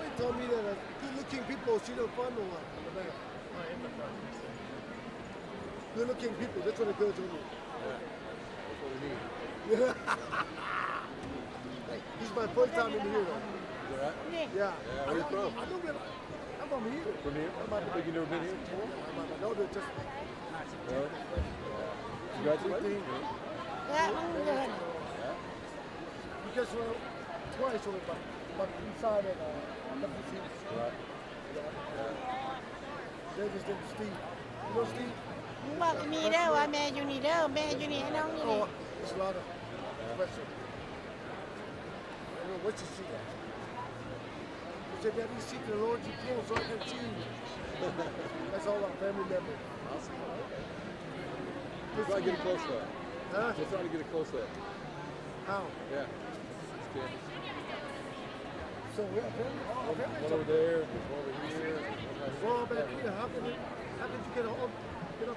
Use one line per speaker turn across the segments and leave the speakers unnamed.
Somebody told me that good-looking people see the fun or what on the back.
In the front.
Good-looking people. That's what the girl told me.
Yeah. That's what we need.
This is my first time in here, though.
Is that right?
Yeah.
Yeah, where you from?
I don't realize. I'm from here.
From here? I think you've never been here before?
My daughter just.
No? Yeah. Congratulations.
Yeah. Because twice only, but inside and WTAMU.
Right.
They just did Steve. You know Steve?
บอกมีเด้อว่าแม่อยู่นี่เด้อแม่อยู่นี่ให้น้องอยู่นี่
Oh, it's a lot of special. I don't know what you see. He said, Daddy, seek the Lord you can so I can see you. That's all our family members.
Awesome. Just try to get a close up.
Huh?
Just try to get a close up.
How?
Yeah. That's good.
So we have family? Oh, family.
One over there, one over here.
Well, back here, how did you get a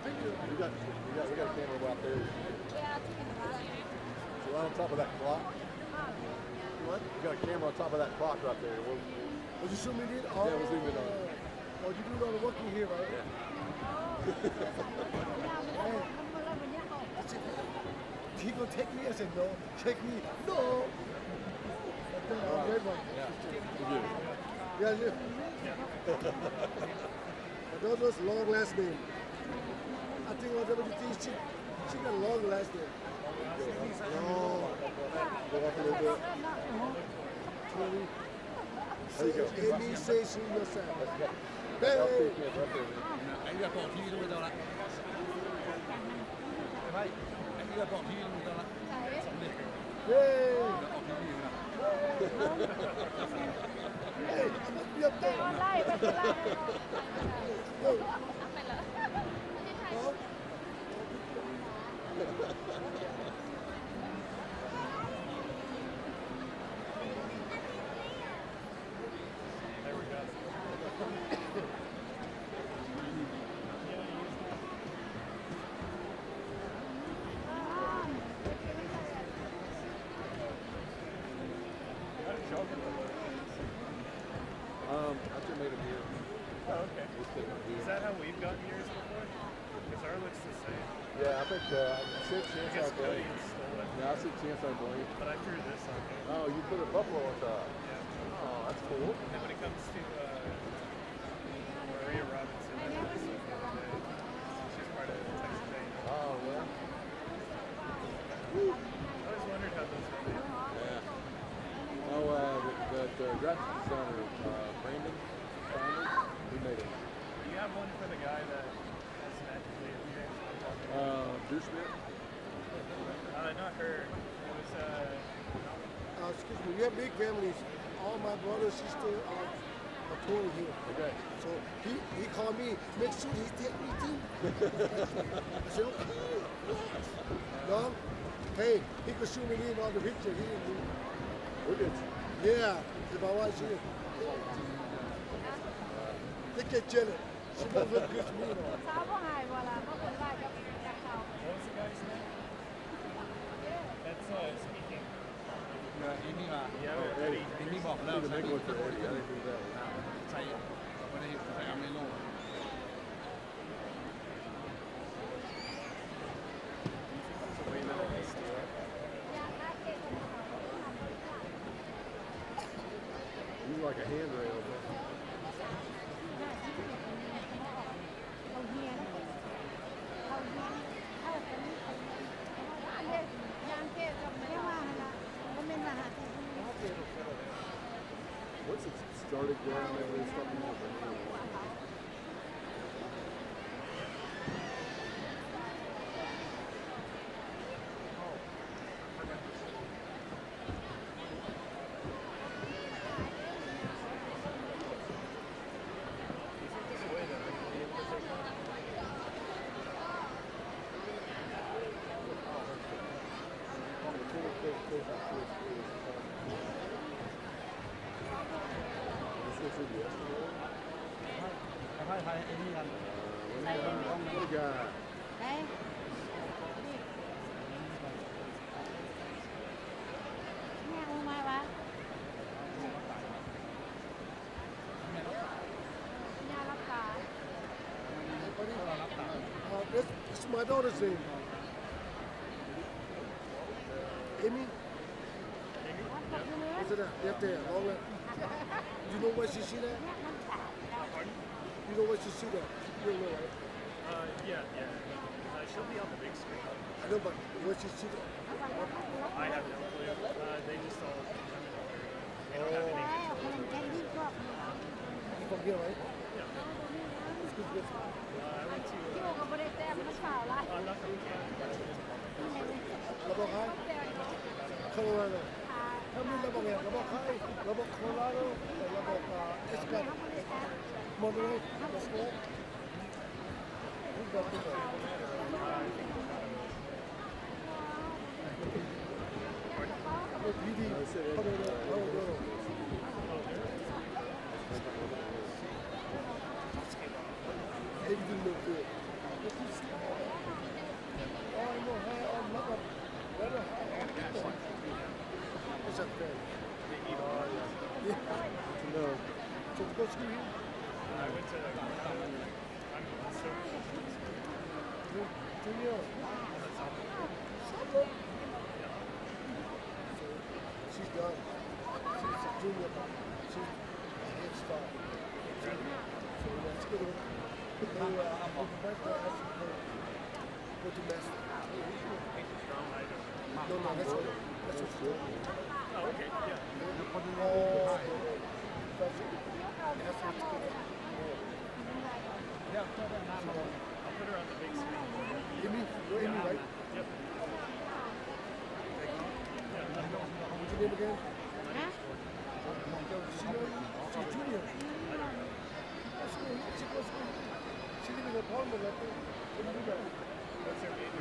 picture?
We got a camera out there. So right on top of that clock.
What?
We got a camera on top of that clock right there.
Was you zooming in? Oh,
Yeah, we're zooming on.
Oh, you do all the working here, right?
Yeah.
He gonna take me? I said, no. Take me? No.
Right.
Red one.
Yeah. We're good.
Yeah, yeah. My daughter's long last name. I think on WT, she got a long last name. No.
Go up a little bit.
20.
There you go.
Amy says she yourself.
Let's go.
Hey.
Up there, yeah, right there, man.
Anh ra bỏ thi luôn bây giờ lại. Vậy, anh ra bỏ thi luôn bây giờ lại. Sống đi.
Hey.
Ra bỏ thi gì nào.
Hey, I'm not be up there.
ไล่ไปไล่
Hey. Huh?
There we go.
I just made a beer.
Oh, okay.
Just put it in
Is
here.
that how we've gotten yours before? Because ours looks the same.
Yeah, I think I said
I
chance
guess
I blame.
Cody stole it.
Yeah, I said chance I blame.
But I threw this on him.
Oh, you put a buffalo on top.
Yeah.
Oh, that's cool.
And then when it comes to Maria Robinson, I know this one the other day. She's part of Texas A&M.
Oh, yeah.
I always wondered how those were made.
Yeah. Oh, the graphic designer, Brandon, he made it.
Do you have one for the guy that has magically appeared?
Drew Smith?
Not her. It was,
Excuse me, we have big families. All my brothers, sisters are touring here.
Okay.
So he called me, make sure he take me too. I said, okay, yes. No? Hey, he could shoot me in all the picture. He didn't do.
We're good.
Yeah, if my wife, she they get jealous. She don't look good to me at all.
เช้าพ่อหายบ่ล่ะพ่อคนไหว้กับเขา
what was the guy's name? That's speaking.
Ini lah.
Yeah, Eddie.
Iniบอกแล้ว
The
ใช้
big one for Eddie. I didn't do that one.
ใช้ไม่ได้ใช้อเมโล
He's like a handrail.
เขาเฮียนเขาเป็นยางเก็บกับไม่ว่าละก็เป็นมหาเศรษฐี
Once it started going, everybody stopped moving. What a guy.
ได้แม่เอามาวะ
my daughter's name? Amy? Is it that there? Long way. You know where she see that? You know where she see that? You don't know, right?
Yeah. She'll be on the big screen.
I know, but where she see that?
I have no clue. They just all come in there. They don't have any.
You from here, right?
Yeah.
It's good, good.
I went to.
โยก็ไม่ได้แต้มมันเปล่าละ
I'm not going to.
Level high? Colorado. How many level here? Level high? Level Colorado? Level Escot? Monterey? Let's go. Who's got this one? PD. Colorado. Everything look good. Oh, I know how I'm not better. What's that thing? Yeah.
No.
So go school here?
I went to. I'm so.
Junior. So she's done. She's a junior. She's a head start. So that's good. I'm right there. Go to master. No, that's what she's doing.
Oh, okay. Yeah.
Oh, that's it. That's what's good.
I'll put her on the big screen.
Amy, you're Amy, right?
Yep.
What's your name again?
ฮะ
She know you? She's junior. That's good. She goes school. She lives in an apartment, I think. What do you do that?
What's her name?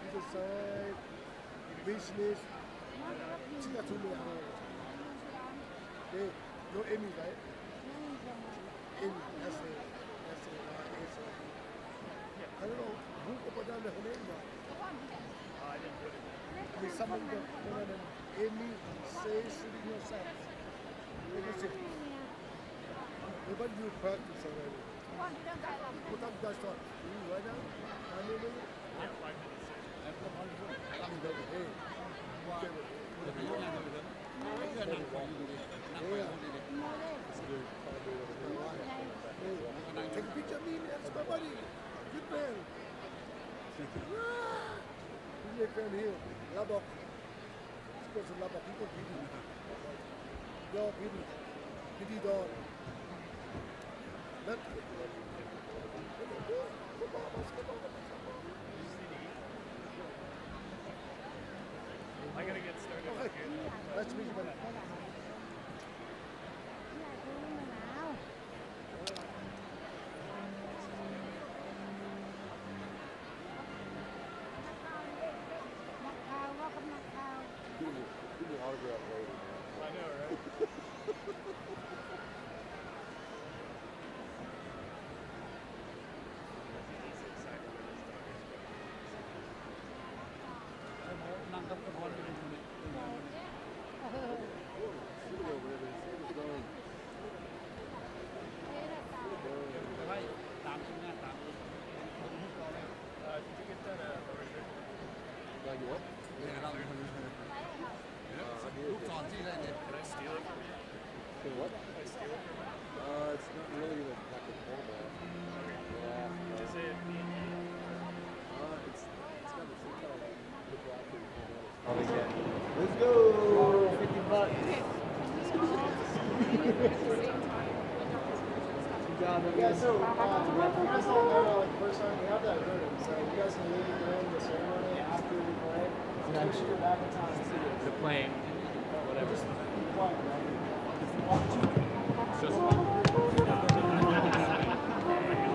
Either side, business. She got too many hours. Hey, no Amy, right? Amy, that's it. That's it. I don't know who put down her name now.
I didn't put it.
There's someone that put on Amy says sitting yourself. Let me see. What do you practice already? What time do I start? Right now? 9 minutes?
Yeah, 5 minutes.
Hey, take a picture of me, man. That's my buddy. Good man. He's my friend here. Labok. This person Labok. People PD. Yo, PD. PD dog. That.
I gotta get started.
Okay. Nice to meet you, buddy.
นักข่าวว่ากับนักข่าว
Give me an autograph later, man.
I know, right? He's excited for his daughter's birthday.
นั่งกับคนอยู่ในนี้
Shoot it over there. It was done.
ไปไว้ตามที่งานตาม
Did you get that brochure?
Like what?
เนี่ยเราเป็นคนลูกศรที่ได้เนี่ย
Can I steal it from you?
Say what?
Can I steal it from you?
It's not really like a format. Yeah.
Is it me and you?
It's got the some kind of like look like it. Oh, yeah. Let's go. $50.
Yeah, so you guys all know like the first time we have that curtain, so you guys can leave during the ceremony after we play. So make sure you're back in time.
The plane. Whatever.
Just be quiet, right?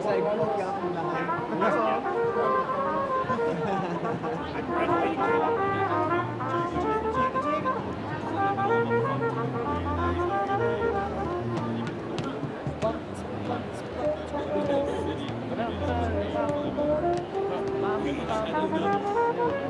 Say, one more up and down. That's all.
Thank you.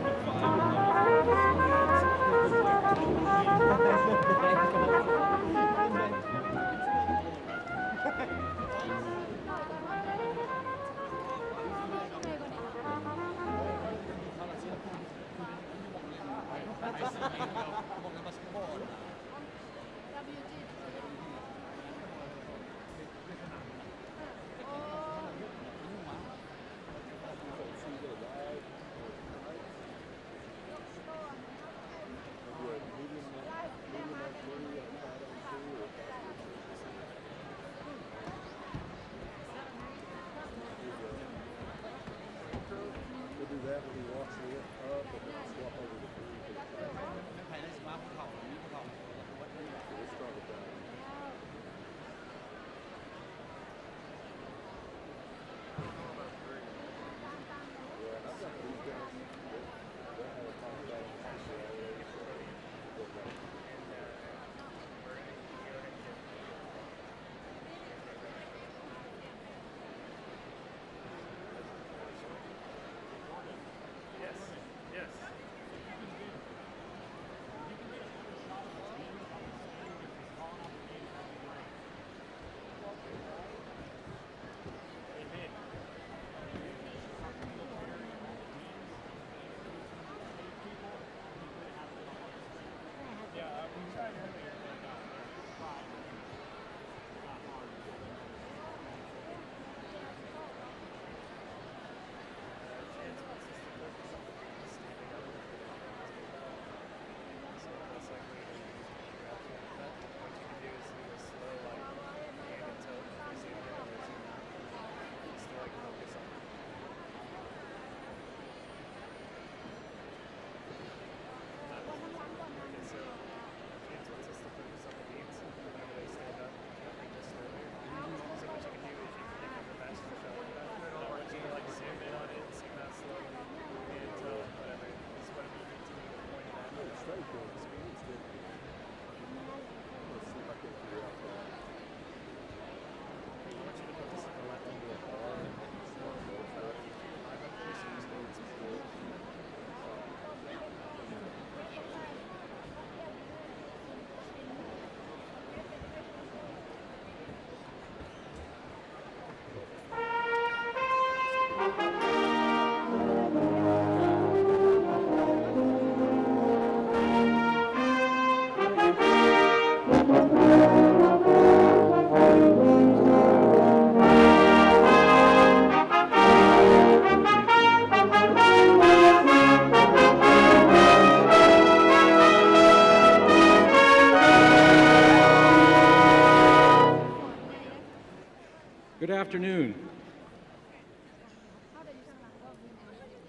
Good afternoon.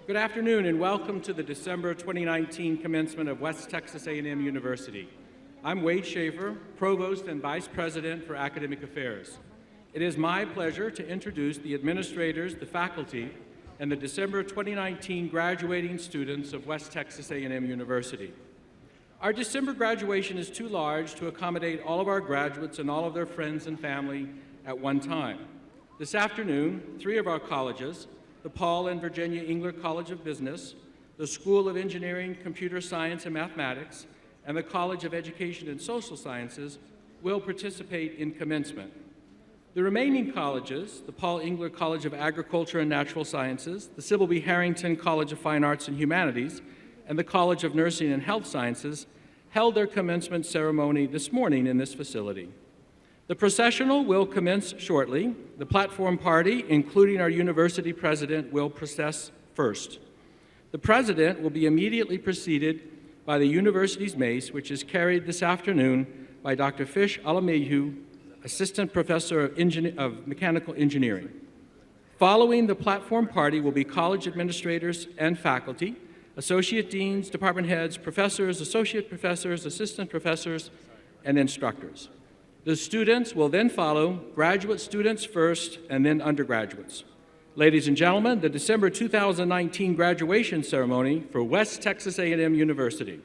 Good afternoon and welcome to the December 2019 commencement of West Texas A&M University. I'm Wade Schaefer, Provost and Vice President for Academic Affairs. It is my pleasure to introduce the administrators, the faculty, and the December 2019 graduating students of West Texas A&M University. Our December graduation is too large to accommodate all of our graduates and all of their friends and family at one time. This afternoon, 3 of our colleges, the Paul and Virginia Engler College of Business, the School of Engineering, Computer Science and Mathematics, and the College of Education and Social Sciences will participate in commencement. The remaining colleges, the Paul Engler College of Agriculture and Natural Sciences, the Sybil B. Harrington College of Fine Arts and Humanities, and the College of Nursing and Health Sciences, held their commencement ceremony this morning in this facility. The processional will commence shortly. The platform party, including our university president, will process first. The president will be immediately preceded by the university's mace, which is carried this afternoon by Dr. Fish Alamehu, Assistant Professor of Mechanical Engineering. Following the platform party will be college administrators and faculty, associate deans, department heads, professors, associate professors, assistant professors, and instructors. The students will then follow, graduate students first, and then undergraduates. Ladies and gentlemen, the December 2019 graduation ceremony for West Texas A&M University.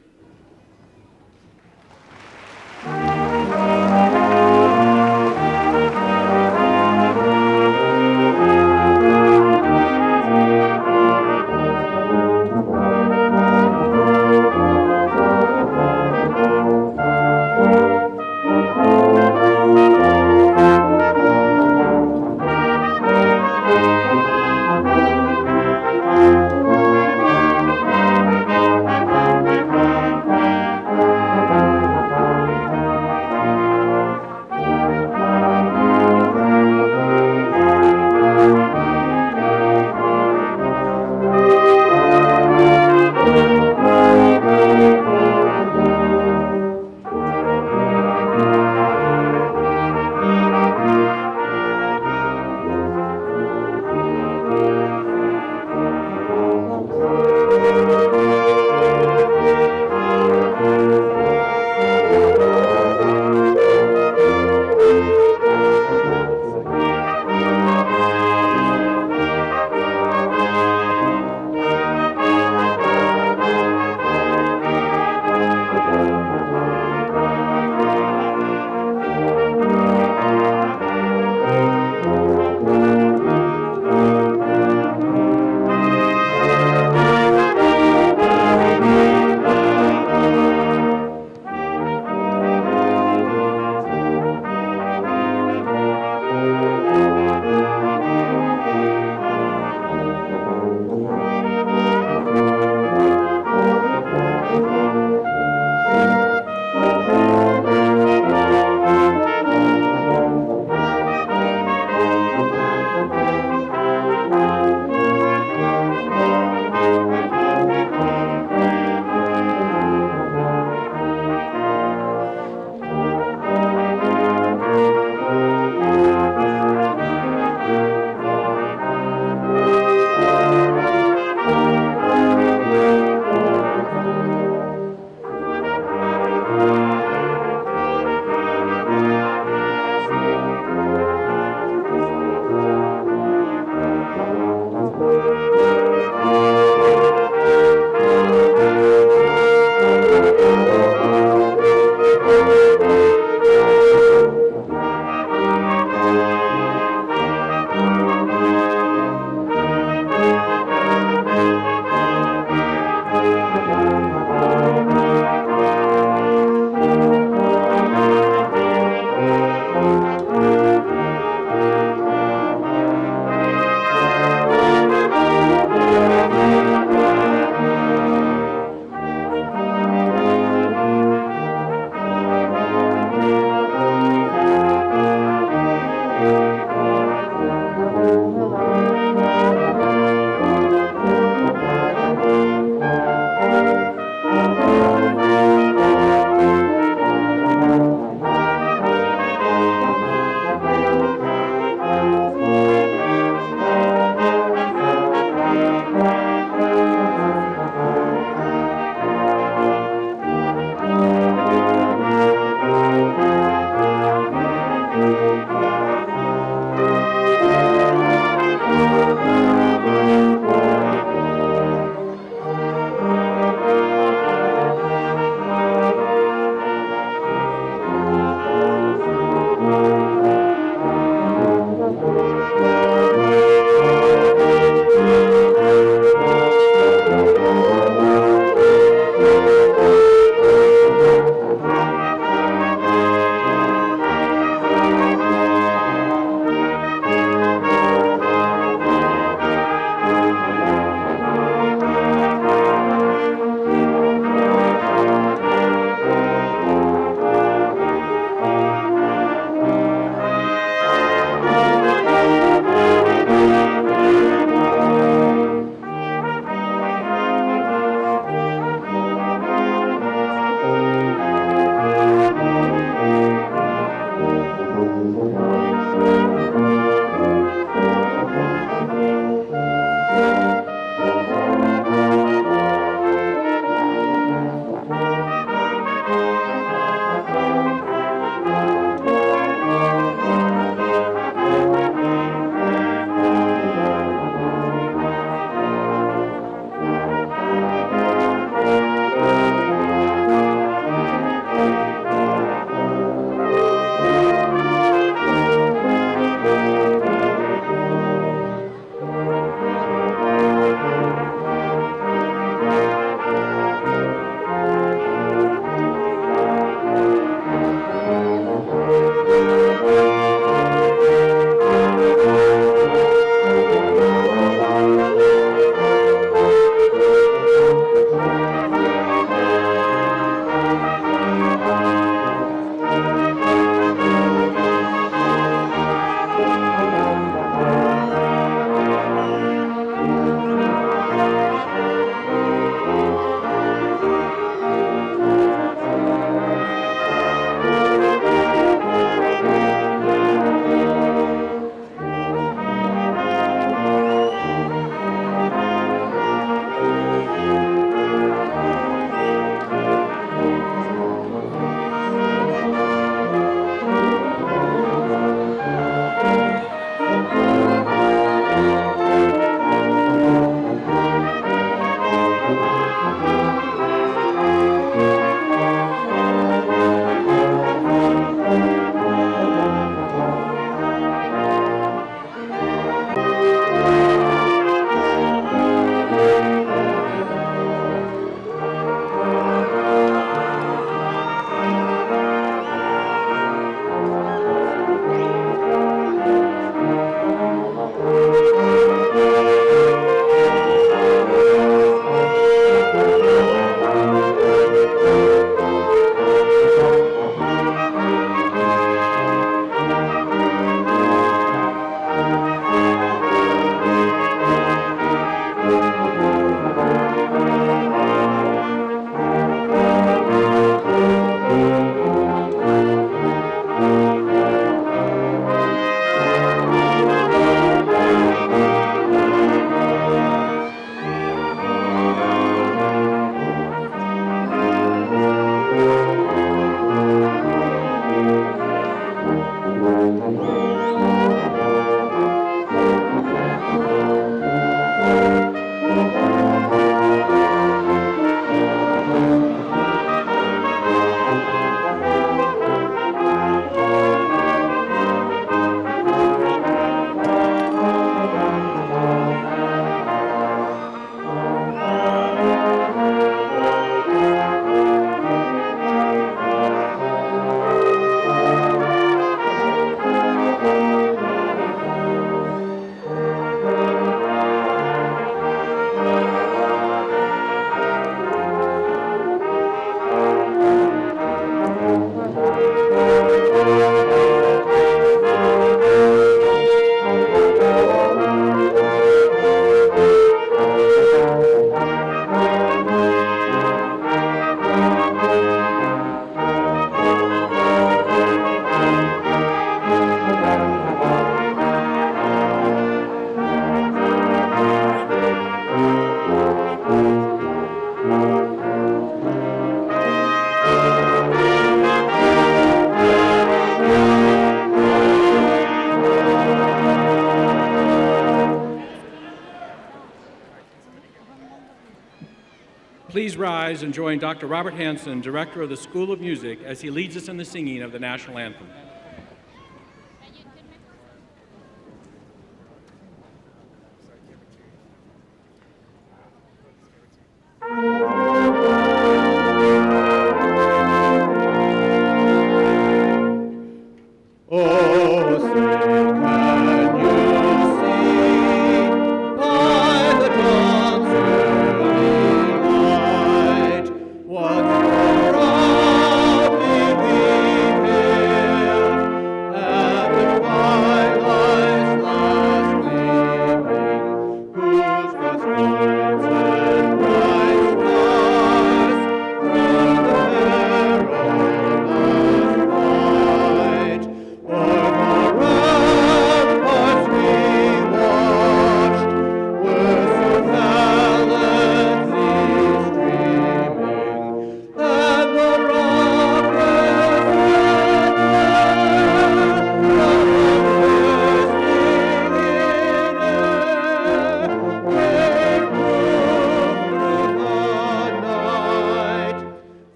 rise and join Dr. Robert Hanson, Director of the School of Music, as he leads us in the singing of the national anthem.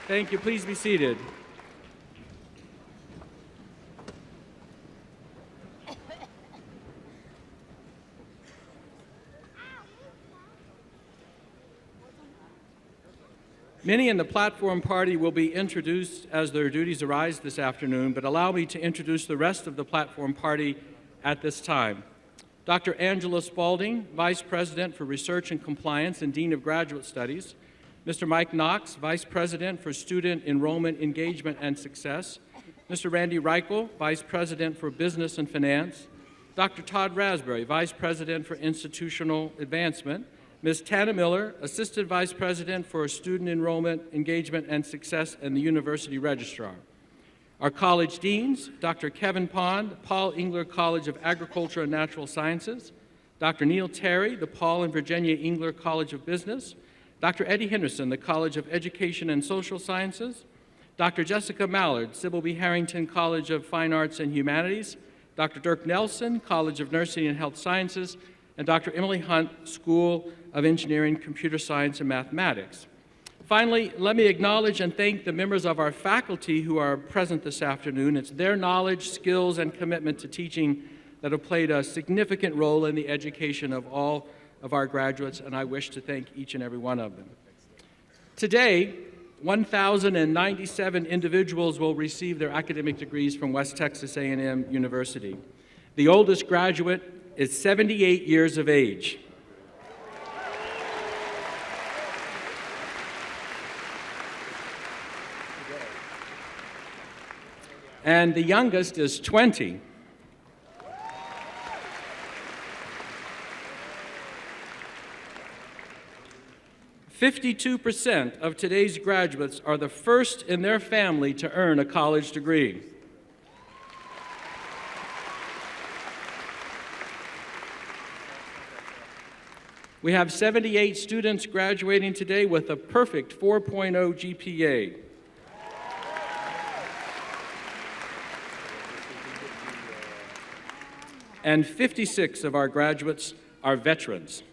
Thank you. Please be seated. Many in the platform party will be introduced as their duties arise this afternoon, but allow me to introduce the rest of the platform party at this time. Dr. Angela Spaulding, Vice President for Research and Compliance and Dean of Graduate Studies. Mr. Mike Knox, Vice President for Student Enrollment Engagement and Success. Mr. Randy Reichel, Vice President for Business and Finance. Dr. Todd Raspberry, Vice President for Institutional Advancement. Ms. Tana Miller, Assistant Vice President for Student Enrollment Engagement and Success and the University Registrar. Our college deans, Dr. Kevin Pond, Paul Engler College of Agriculture and Natural Sciences. Dr. Neil Terry, the Paul and Virginia Engler College of Business. Dr. Eddie Henderson, the College of Education and Social Sciences. Dr. Jessica Mallard, Sybil B. Harrington College of Fine Arts and Humanities. Dr. Dirk Nelson, College of Nursing and Health Sciences. And Dr. Emily Hunt, School of Engineering, Computer Science, and Mathematics. Finally, let me acknowledge and thank the members of our faculty who are present this afternoon. It's their knowledge, skills, and commitment to teaching that have played a significant role in the education of all of our graduates, and I wish to thank each and every one of them. Today, 1,097 individuals will receive their academic degrees from West Texas A&M University. The oldest graduate is 78 years of age. And the youngest is 20. "52% of today's graduates are the first in their family to earn a college degree. We have 78 students graduating today with a perfect 4.0 GPA. And 56 of our graduates are veterans.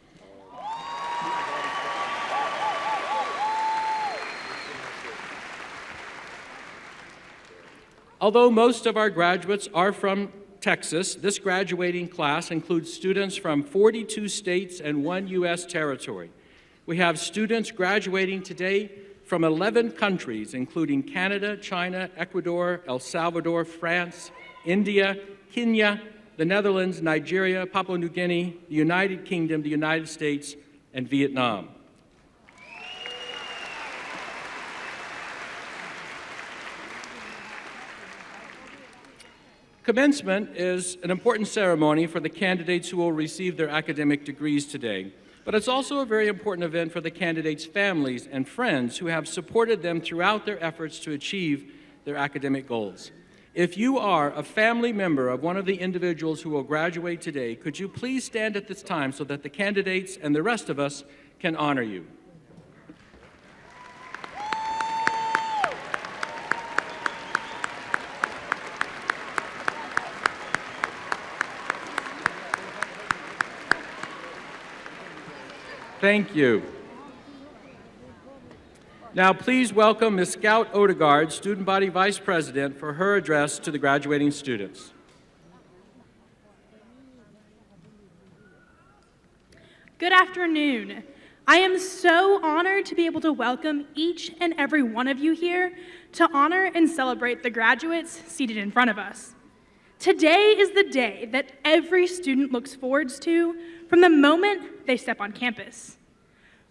Although most of our graduates are from Texas, this graduating class includes students from 42 states and 1 U.S. territory. We have students graduating today from 11 countries, including Canada, China, Ecuador, El Salvador, France, India, Kenya, the Netherlands, Nigeria, Papua New Guinea, the United Kingdom, the United States, and Vietnam. Commencement is an important ceremony for the candidates who will receive their academic degrees today, but it's also a very important event for the candidates' families and friends who have supported them throughout their efforts to achieve their academic goals. If you are a family member of one of the individuals who will graduate today, could you please stand at this time so that the candidates and the rest of us can honor you? Thank you. Now, please welcome Ms. Scout Odegaard, Student Body Vice President, for her address to the graduating students.
Good afternoon. I am so honored to be able to welcome each and every one of you here to honor and celebrate the graduates seated in front of us. Today is the day that every student looks forward to from the moment they step on campus.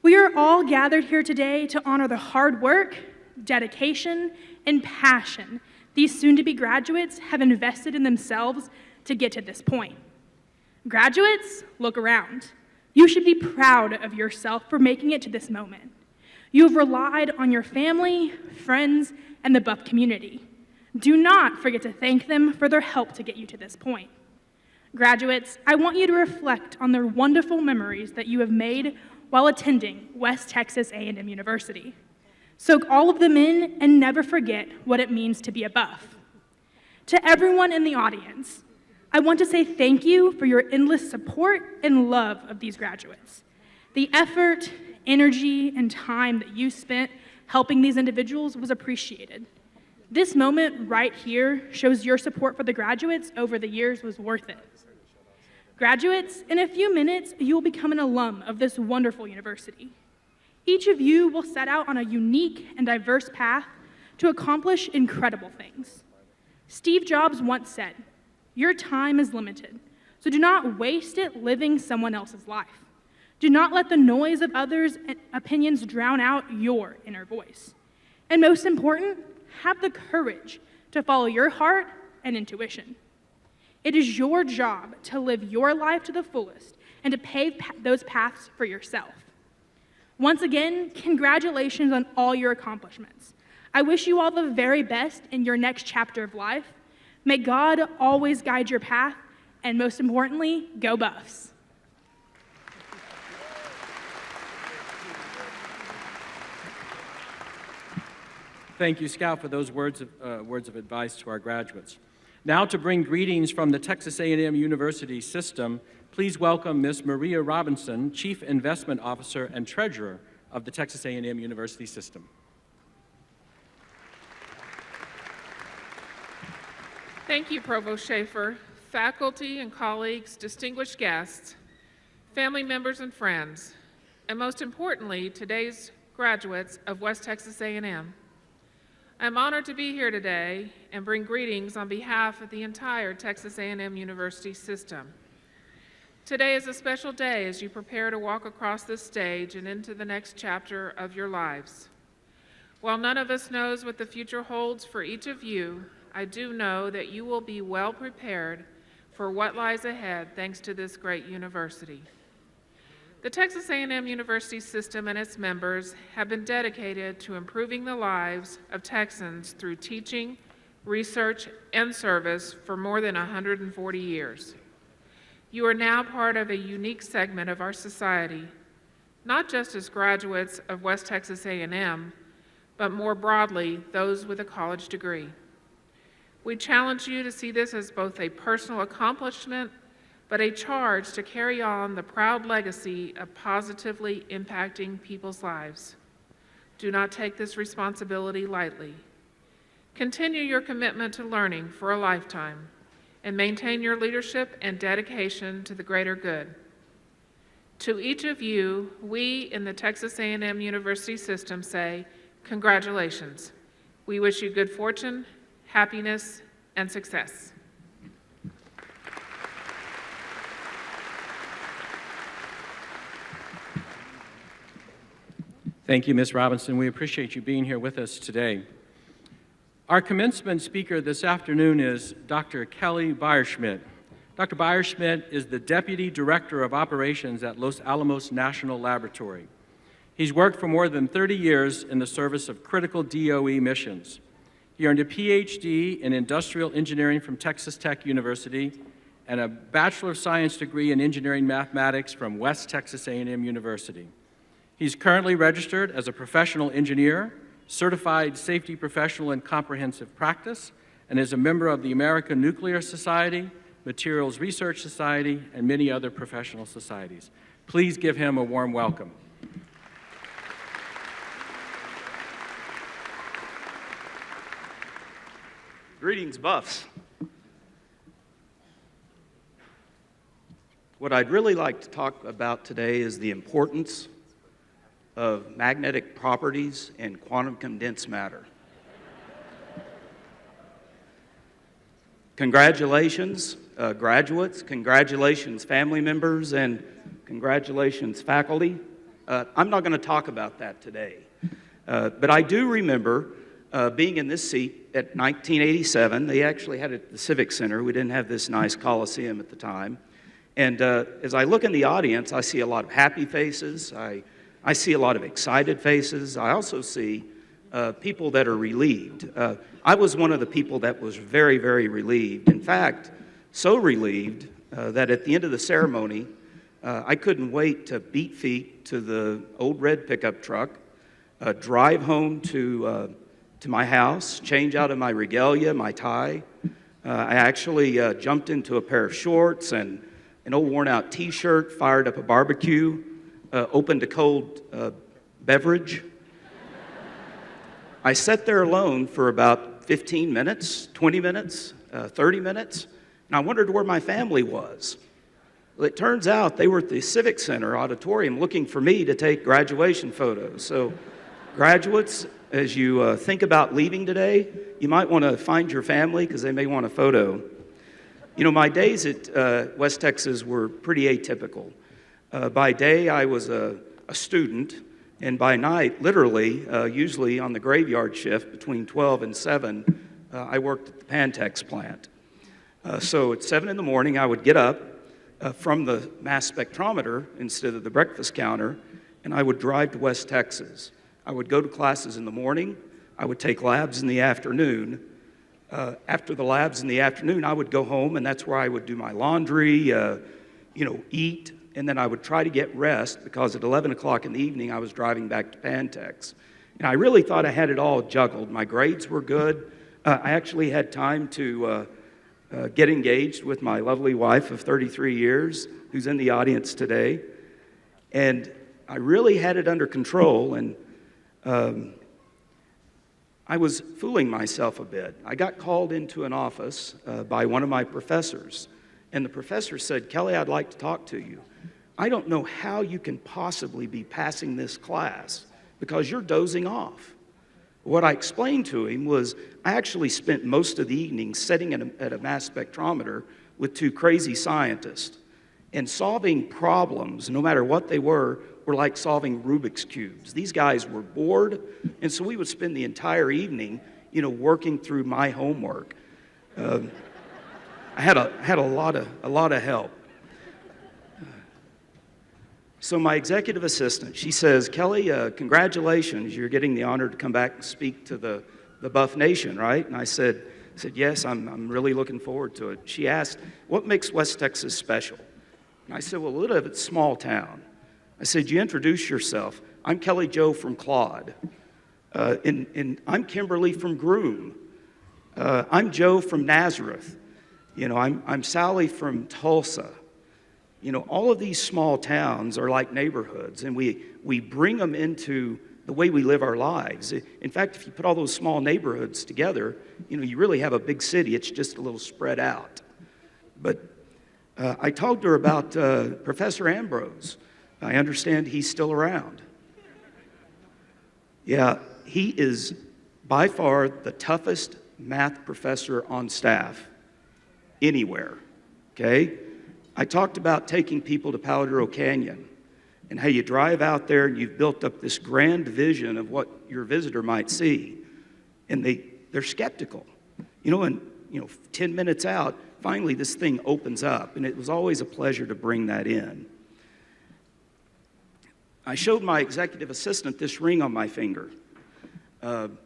We are all gathered here today to honor the hard work, dedication, and passion these soon-to-be graduates have invested in themselves to get to this point. Graduates, look around. You should be proud of yourself for making it to this moment. You have relied on your family, friends, and the Buff community. Do not forget to thank them for their help to get you to this point. Graduates, I want you to reflect on the wonderful memories that you have made while attending West Texas A&M University. Soak all of them in and never forget what it means to be a Buff. To everyone in the audience, I want to say thank you for your endless support and love of these graduates. The effort, energy, and time that you spent helping these individuals was appreciated. This moment right here shows your support for the graduates over the years was worth it. Graduates, in a few minutes, you will become an alum of this wonderful university. Each of you will set out on a unique and diverse path to accomplish incredible things. Steve Jobs once said, "Your time is limited, so do not waste it living someone else's life. Do not let the noise of others' opinions drown out your inner voice. And most important, have the courage to follow your heart and intuition. It is your job to live your life to the fullest and to pave those paths for yourself." Once again, congratulations on all your accomplishments. I wish you all the very best in your next chapter of life. May God always guide your path, and most importantly, go Buffs.
Thank you, Scout, for those words of advice to our graduates. Now to bring greetings from the Texas A&M University system, please welcome Ms. Maria Robinson, Chief Investment Officer and Treasurer of the Texas A&M University system.
Thank you, Provost Schaefer, faculty and colleagues, distinguished guests, family members and friends, and most importantly, today's graduates of West Texas A&M. I'm honored to be here today and bring greetings on behalf of the entire Texas A&M University system. Today is a special day as you prepare to walk across this stage and into the next chapter of your lives. While none of us knows what the future holds for each of you, I do know that you will be well prepared for what lies ahead thanks to this great university. The Texas A&M University system and its members have been dedicated to improving the lives of Texans through teaching, research, and service for more than 140 years. You are now part of a unique segment of our society, not just as graduates of West Texas A&M, but more broadly, those with a college degree. We challenge you to see this as both a personal accomplishment but a charge to carry on the proud legacy of positively impacting people's lives. Do not take this responsibility lightly. Continue your commitment to learning for a lifetime and maintain your leadership and dedication to the greater good. To each of you, we in the Texas A&M University system say, congratulations. We wish you good fortune, happiness, and success.
Thank you, Ms. Robinson. We appreciate you being here with us today. Our commencement speaker this afternoon is Dr. Kelly Beierschmidt. Dr. Beierschmidt is the Deputy Director of Operations at Los Alamos National Laboratory. He's worked for more than 30 years in the service of critical DOE missions. He earned a PhD in Industrial Engineering from Texas Tech University and a Bachelor of Science degree in Engineering Mathematics from West Texas A&M University. He's currently registered as a professional engineer, certified safety professional in comprehensive practice, and is a member of the American Nuclear Society, Materials Research Society, and many other professional societies. Please give him a warm welcome.
Greetings, Buffs. What I'd really like to talk about today is the importance of magnetic properties and quantum condensed matter. Congratulations, graduates, congratulations, family members, and congratulations, faculty. I'm not going to talk about that today, but I do remember being in this seat at 1987. They actually had it at the Civic Center. We didn't have this nice Coliseum at the time. And as I look in the audience, I see a lot of happy faces. I see a lot of excited faces. I also see people that are relieved. I was one of the people that was very, very relieved. In fact, so relieved that at the end of the ceremony, I couldn't wait to beat feet to the old red pickup truck, drive home to my house, change out of my regalia, my tie. I actually jumped into a pair of shorts and an old worn-out T-shirt, fired up a barbecue, opened a cold beverage. I sat there alone for about 15 minutes, 20 minutes, 30 minutes, and I wondered where my family was. Well, it turns out they were at the Civic Center auditorium looking for me to take graduation photos. So, graduates, as you think about leaving today, you might want to find your family because they may want a photo. You know, my days at West Texas were pretty atypical. By day, I was a student, and by night, literally, usually on the graveyard shift between 12 and 7, I worked at the Pantex plant. So at 7 in the morning, I would get up from the mass spectrometer instead of the breakfast counter, and I would drive to West Texas. I would go to classes in the morning. I would take labs in the afternoon. After the labs in the afternoon, I would go home, and that's where I would do my laundry, eat, and then I would try to get rest because at 11 o'clock in the evening, I was driving back to Pantex. And I really thought I had it all juggled. My grades were good. I actually had time to get engaged with my lovely wife of 33 years, who's in the audience today. And I really had it under control, and I was fooling myself a bit. I got called into an office by one of my professors, and the professor said, "Kelly, I'd like to talk to you. I don't know how you can possibly be passing this class because you're dozing off." What I explained to him was I actually spent most of the evening sitting at a mass spectrometer with two crazy scientists, and solving problems, no matter what they were like solving Rubik's Cubes. These guys were bored, and so we would spend the entire evening, working through my homework. I had a lot of help. So my executive assistant, she says, "Kelly, congratulations, you're getting the honor to come back and speak to the Buff Nation, right?" And I said, "Yes, I'm really looking forward to it." She asked, "What makes West Texas special?" And I said, "Well, a little of it's small town." I said, "You introduce yourself. I'm Kelly Joe from Claude. And I'm Kimberly from Groom. I'm Joe from Nazareth. I'm Sally from Tulsa." All of these small towns are like neighborhoods, and we bring them into the way we live our lives. In fact, if you put all those small neighborhoods together, you really have a big city. It's just a little spread out. But I talked to her about Professor Ambrose. I understand he's still around. Yeah, he is by far the toughest math professor on staff anywhere, okay? I talked about taking people to Paladero Canyon and how you drive out there and you've built up this grand vision of what your visitor might see. And they're skeptical. And 10 minutes out, finally this thing opens up, and it was always a pleasure to bring that in. I showed my executive assistant this ring on my finger. I'm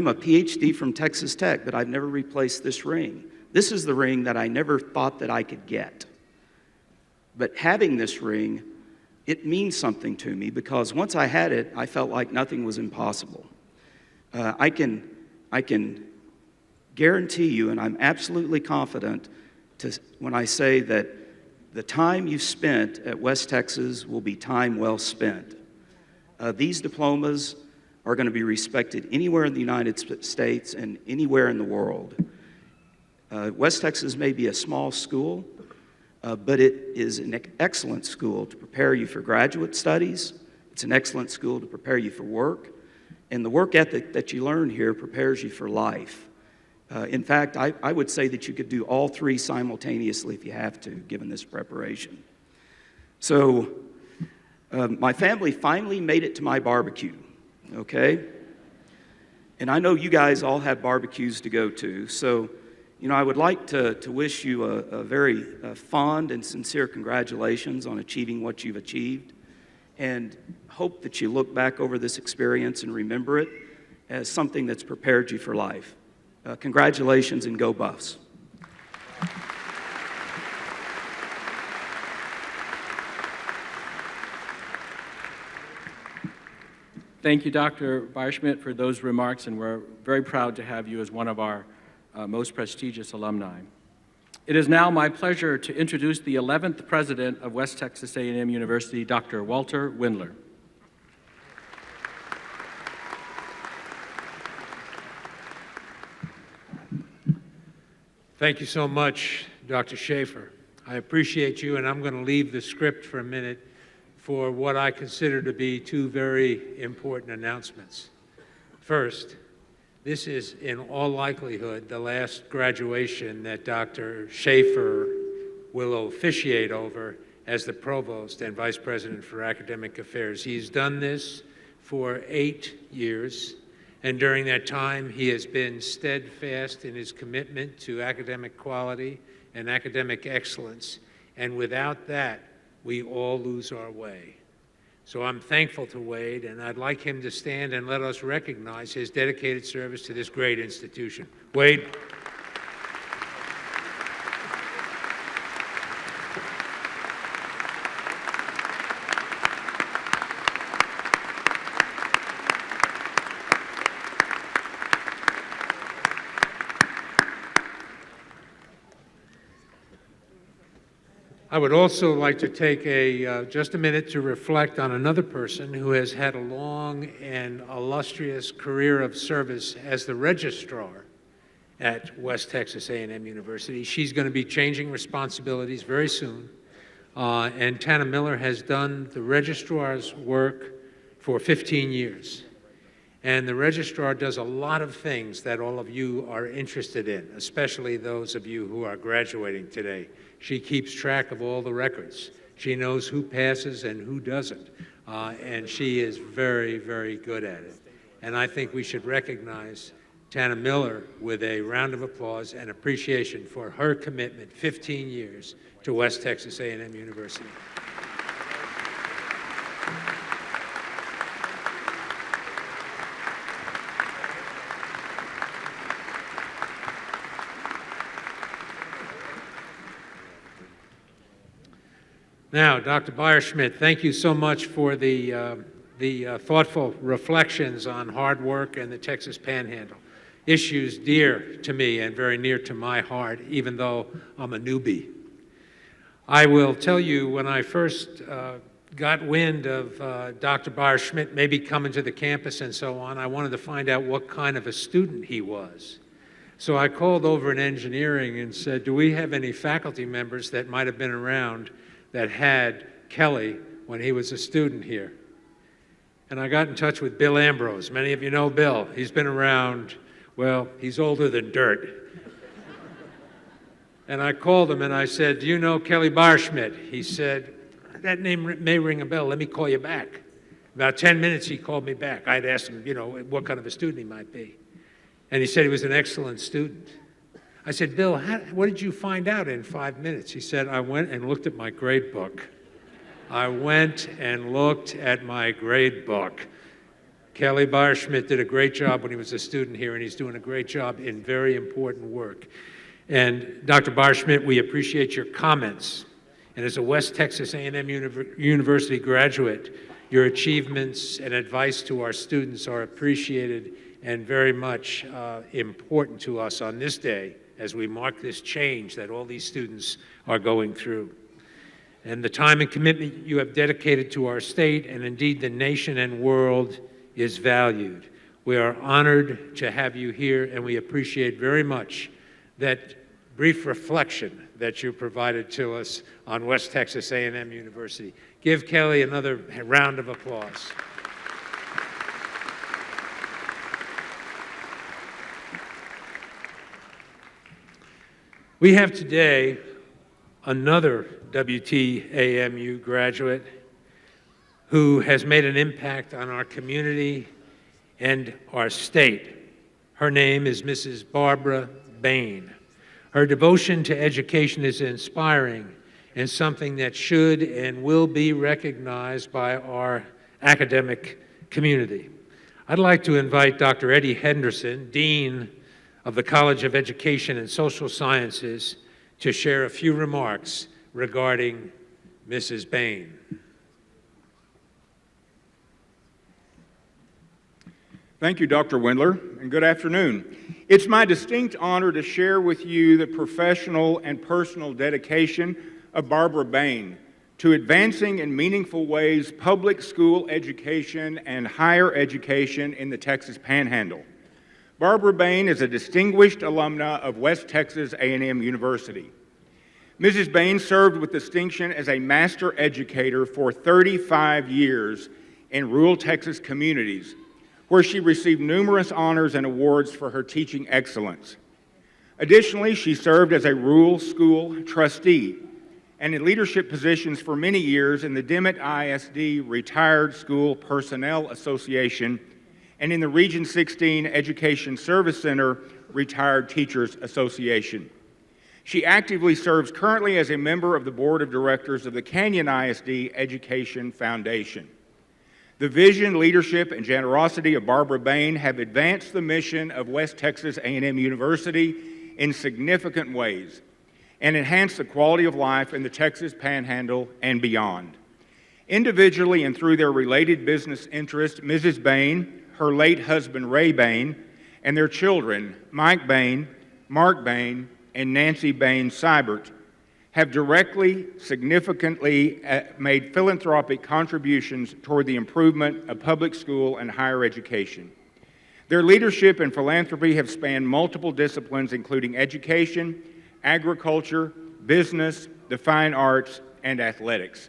a PhD from Texas Tech, but I've never replaced this ring. This is the ring that I never thought that I could get. But having this ring, it means something to me, because once I had it, I felt like nothing was impossible. I can guarantee you, and I'm absolutely confident when I say that the time you spent at West Texas will be time well spent. These diplomas are going to be respected anywhere in the United States and anywhere in the world. West Texas may be a small school, but it is an excellent school to prepare you for graduate studies. It's an excellent school to prepare you for work. And the work ethic that you learn here prepares you for life. In fact, I would say that you could do all three simultaneously if you have to, given this preparation. So my family finally made it to my barbecue, okay? And I know you guys all have barbecues to go to, so I would like to wish you a very fond and sincere congratulations on achieving what you've achieved, and hope that you look back over this experience and remember it as something that's prepared you for life. Congratulations, and go Buffs.
Thank you, Dr. Beierschmidt, for those remarks, and we're very proud to have you as one of our most prestigious alumni. It is now my pleasure to introduce the 11th president of West Texas A&M University, Dr. Walter Windler.
Thank you so much, Dr. Schaefer. I appreciate you, and I'm going to leave the script for a minute for what I consider to be two very important announcements. First, this is in all likelihood the last graduation that Dr. Schaefer will officiate over as the Provost and Vice President for Academic Affairs. He's done this for 8 years. And during that time, he has been steadfast in his commitment to academic quality and academic excellence. And without that, we all lose our way. So I'm thankful to Wade, and I'd like him to stand and let us recognize his dedicated service to this great institution. Wade. I would also like to take just a minute to reflect on another person who has had a long and illustrious career of service as the registrar at West Texas A&M University. She's going to be changing responsibilities very soon, and Tana Miller has done the registrar's work for 15 years. And the registrar does a lot of things that all of you are interested in, especially those of you who are graduating today. She keeps track of all the records. She knows who passes and who doesn't, and she is very, very good at it. And I think we should recognize Tana Miller with a round of applause and appreciation for her commitment, 15 years, to West Texas A&M University. Now, Dr. Beierschmidt, thank you so much for the thoughtful reflections on hard work and the Texas Panhandle. Issues dear to me and very near to my heart, even though I'm a newbie. I will tell you, when I first got wind of Dr. Beierschmidt maybe coming to the campus and so on, I wanted to find out what kind of a student he was. So I called over in engineering and said, do we have any faculty members that might have been around that had Kelly when he was a student here? And I got in touch with Bill Ambrose. Many of you know Bill. He's been around, well, he's older than dirt. And I called him and I said, do you know Kelly Beierschmidt? He said, that name may ring a bell. Let me call you back. About 10 minutes he called me back. I'd asked him, what kind of a student he might be. And he said he was an excellent student. I said, Bill, what did you find out in 5 minutes? He said, I went and looked at my grade book. I went and looked at my grade book. Kelly Beierschmidt did a great job when he was a student here, and he's doing a great job in very important work. And Dr. Beierschmidt, we appreciate your comments. And as a West Texas A&M University graduate, your achievements and advice to our students are appreciated and very much important to us on this day as we mark this change that all these students are going through. And the time and commitment you have dedicated to our state and indeed the nation and world is valued. We are honored to have you here, and we appreciate very much that brief reflection that you provided to us on West Texas A&M University. Give Kelly another round of applause. We have today another WTAMU graduate who has made an impact on our community and our state. Her name is Mrs. Barbara Bain. Her devotion to education is inspiring and something that should and will be recognized by our academic community. I'd like to invite Dr. Eddie Henderson, Dean of the College of Education and Social Sciences, to share a few remarks regarding Mrs. Bain.
Thank you, Dr. Wendler, and good afternoon. It's my distinct honor to share with you the professional and personal dedication of Barbara Bain to advancing in meaningful ways public school education and higher education in the Texas Panhandle. Barbara Bain is a distinguished alumna of West Texas A&M University. Mrs. Bain served with distinction as a master educator for 35 years in rural Texas communities, where she received numerous honors and awards for her teaching excellence. Additionally, she served as a rural school trustee and in leadership positions for many years in the Dimmitt ISD Retired School Personnel Association and in the Region 16 Education Service Center Retired Teachers Association. She actively serves currently as a member of the Board of Directors of the Canyon ISD Education Foundation. The vision, leadership, and generosity of Barbara Bain have advanced the mission of West Texas A&M University in significant ways and enhanced the quality of life in the Texas Panhandle and beyond. Individually and through their related business interests, Mrs. Bain, her late husband Ray Bain, and their children, Mike Bain, Mark Bain, and Nancy Bain Seibert, have directly, significantly made philanthropic contributions toward the improvement of public school and higher education. Their leadership and philanthropy have spanned multiple disciplines, including education, agriculture, business, the fine arts, and athletics.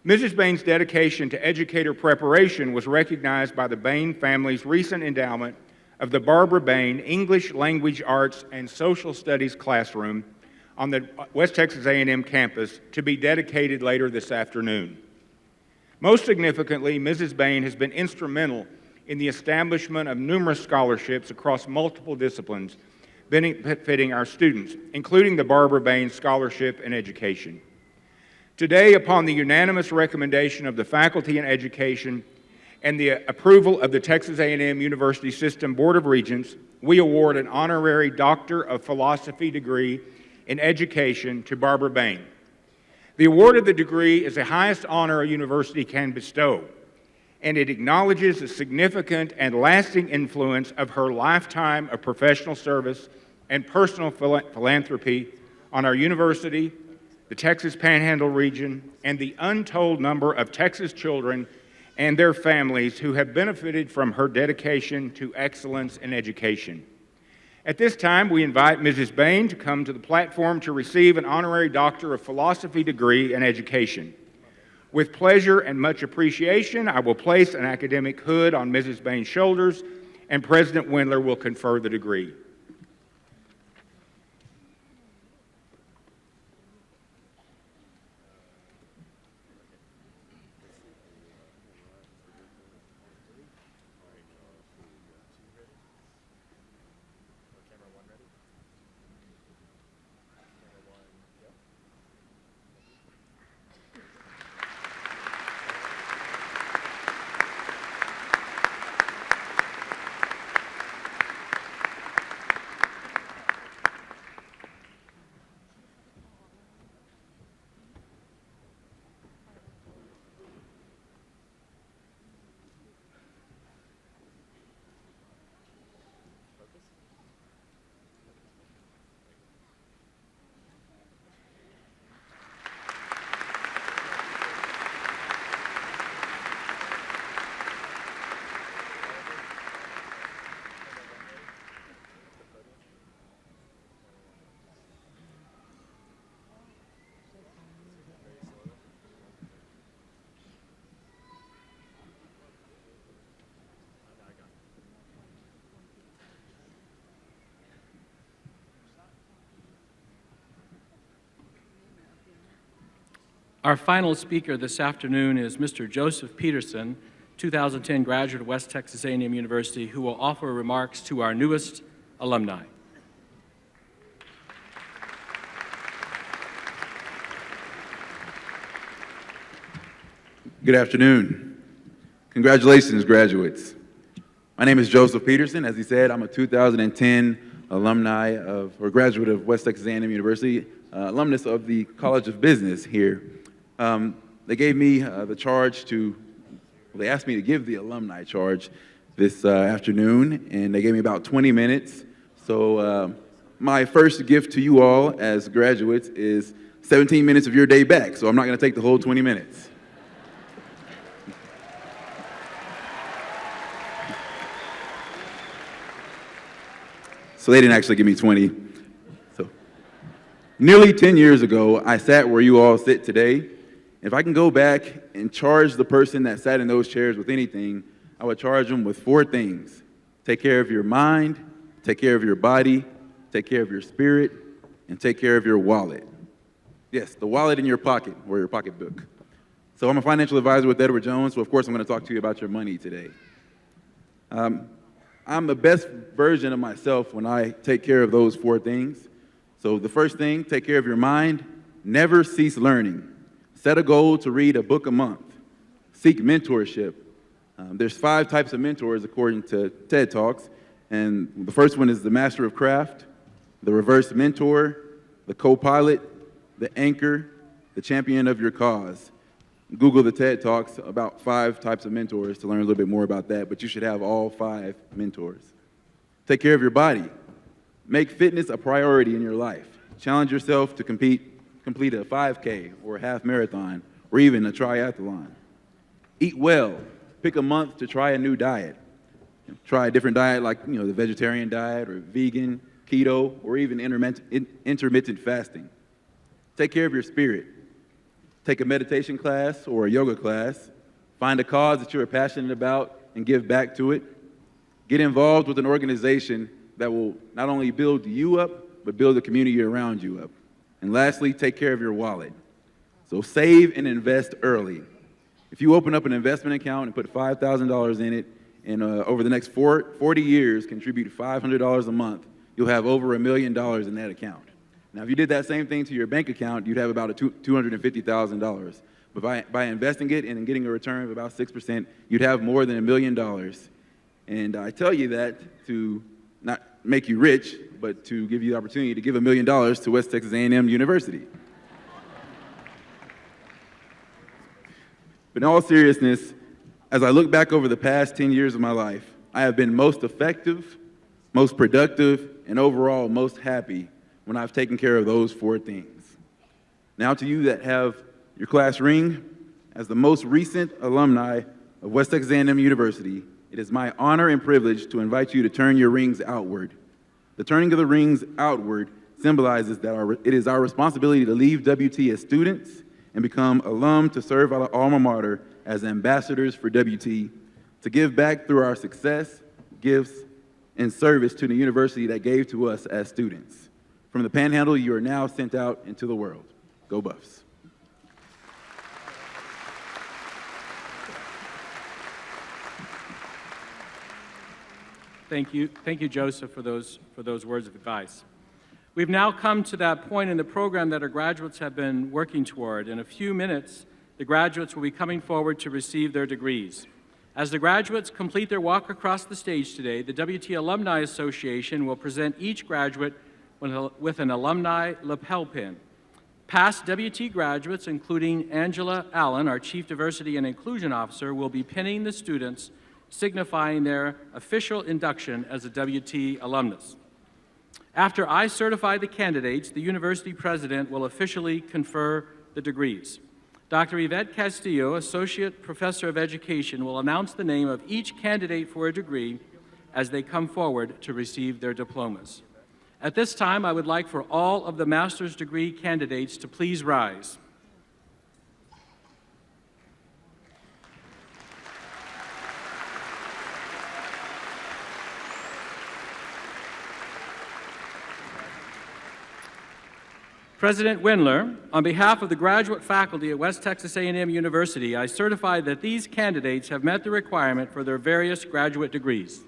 Mrs. Bain's dedication to educator preparation was recognized by the Bain family's recent endowment of the Barbara Bain English Language Arts and Social Studies classroom on the West Texas A&M campus to be dedicated later this afternoon. Most significantly, Mrs. Bain has been instrumental in the establishment of numerous scholarships across multiple disciplines benefiting our students, including the Barbara Bain Scholarship in Education. Today, upon the unanimous recommendation of the Faculty in Education and the approval of the Texas A&M University System Board of Regents, we award an honorary Doctor of Philosophy degree in education to Barbara Bain. The award of the degree is the highest honor a university can bestow, and it acknowledges the significant and lasting influence of her lifetime of professional service and personal philanthropy on our university, the Texas Panhandle region, and the untold number of Texas children and their families who have benefited from her dedication to excellence in education. At this time, we invite Mrs. Bain to come to the platform to receive an honorary Doctor of Philosophy degree in education. With pleasure and much appreciation, I will place an academic hood on Mrs. Bain's shoulders, and President Wendler will confer the degree.
Our final speaker this afternoon is Mr. Joseph Peterson, 2010 graduate of West Texas A&M University, who will offer remarks to our newest alumni.
Good afternoon. Congratulations, graduates. My name is Joseph Peterson. As he said, I'm a 2010 alumni or graduate of West Texas A&M University, alumnus of the College of Business here. They gave me the charge they asked me to give the alumni charge this afternoon, and they gave me about 20 minutes. So my first gift to you all as graduates is 17 minutes of your day back, so I'm not going to take the whole 20 minutes. So they didn't actually give me 20. So nearly 10 years ago, I sat where you all sit today. If I can go back and charge the person that sat in those chairs with anything, I would charge them with 4 things. Take care of your mind, take care of your body, take care of your spirit, and take care of your wallet. Yes, the wallet in your pocket or your pocketbook. So I'm a financial advisor with Edward Jones, so of course I'm going to talk to you about your money today. I'm the best version of myself when I take care of those 4 things. So the first thing, take care of your mind. Never cease learning. Set a goal to read a book a month. Seek mentorship. There's 5 types of mentors according to TED Talks. And the first one is the master of craft, the reverse mentor, the co-pilot, the anchor, the champion of your cause. Google the TED Talks about 5 types of mentors to learn a little bit more about that, but you should have all 5 mentors. Take care of your body. Make fitness a priority in your life. Challenge yourself to complete a 5K or a half marathon or even a triathlon. Eat well. Pick a month to try a new diet. Try a different diet like the vegetarian diet or vegan, keto, or even intermittent fasting. Take care of your spirit. Take a meditation class or a yoga class. Find a cause that you're passionate about and give back to it. Get involved with an organization that will not only build you up, but build the community around you up. And lastly, take care of your wallet. So save and invest early. If you open up an investment account and put $5,000 in it, and over the next 40 years contribute $500 a month, you'll have over $1 million in that account. Now, if you did that same thing to your bank account, you'd have about $250,000. But by investing it and getting a return of about 6%, you'd have more than $1 million. And I tell you that to not make you rich, but to give you the opportunity to give $1 million to West Texas A&M University. But in all seriousness, as I look back over the past 10 years of my life, I have been most effective, most productive, and overall most happy when I've taken care of those 4 things. Now to you that have your class ring, as the most recent alumni of West Texas A&M University, it is my honor and privilege to invite you to turn your rings outward. The turning of the rings outward symbolizes that it is our responsibility to leave WT as students and become alum to serve our alma mater as ambassadors for WT, to give back through our success, gifts, and service to the university that gave to us as students. From the Panhandle, you are now sent out into the world. Go Buffs.
Thank you, Joseph, for those words of advice. We've now come to that point in the program that our graduates have been working toward. In a few minutes, the graduates will be coming forward to receive their degrees. As the graduates complete their walk across the stage today, the WT Alumni Association will present each graduate with an alumni lapel pin. Past WT graduates, including Angela Allen, our Chief Diversity and Inclusion Officer, will be pinning the students, signifying their official induction as a WT alumnus. After I certify the candidates, the university president will officially confer the degrees. Dr. Yvette Castillo, Associate Professor of Education, will announce the name of each candidate for a degree as they come forward to receive their diplomas. At this time, I would like for all of the master's degree candidates to please rise. President Windler, on behalf of the graduate faculty at West Texas A&M University, I certify that these candidates have met the requirement for their various graduate degrees.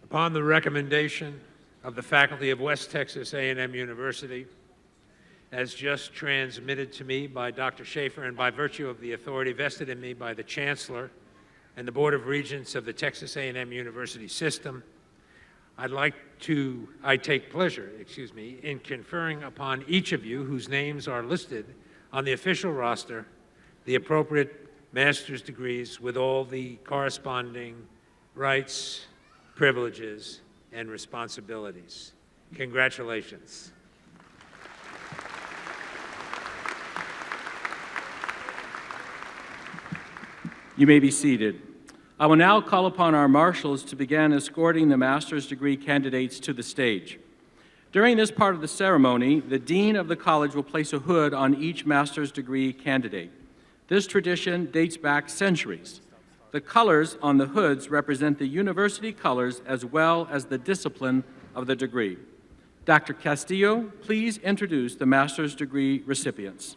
Upon the recommendation of the faculty of West Texas A&M University, as just transmitted to me by Dr. Schaefer and by virtue of the authority vested in me by the Chancellor and the Board of Regents of the Texas A&M University system, I take pleasure, in conferring upon each of you whose names are listed on the official roster the appropriate master's degrees with all the corresponding rights, privileges, and responsibilities. Congratulations.
You may be seated. I will now call upon our marshals to begin escorting the master's degree candidates to the stage. During this part of the ceremony, the dean of the college will place a hood on each master's degree candidate. This tradition dates back centuries. The colors on the hoods represent the university colors as well as the discipline of the degree. Dr. Castillo, please introduce the master's degree recipients.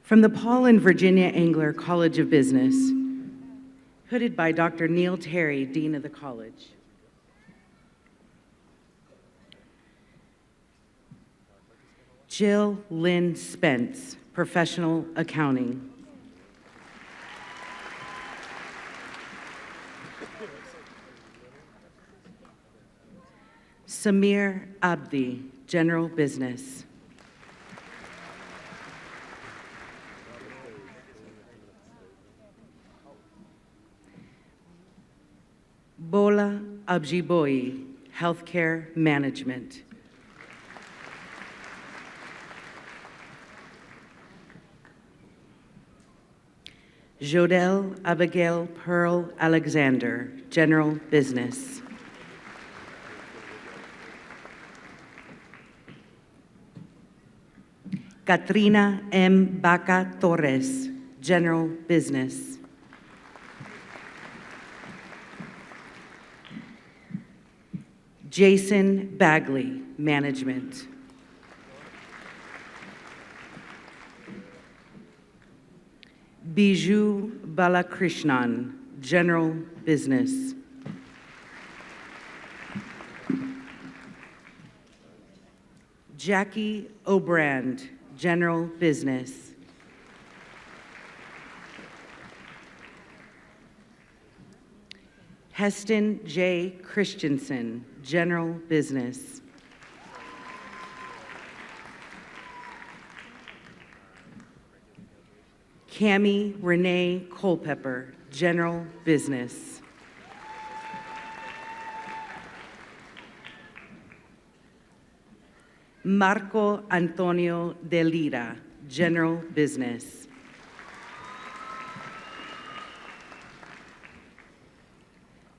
From the Paul and Virginia Engler College of Business, hooded by Dr. Neil Terry, Dean of the College. Jill Lynn Spence, Professional Accounting. Samir Abdi, General Business. Bola Abjiboyi, Healthcare Management. Jodelle Abigail Pearl Alexander, General Business. Katrina M. Baca Torres, General Business. Jason Bagley, Management. Biju Balakrishnan, General Business. Jackie Obrand, General Business. Heston J. Christensen, General Business. Cami Renee Culpepper, General Business. Marco Antonio de Lira, General Business.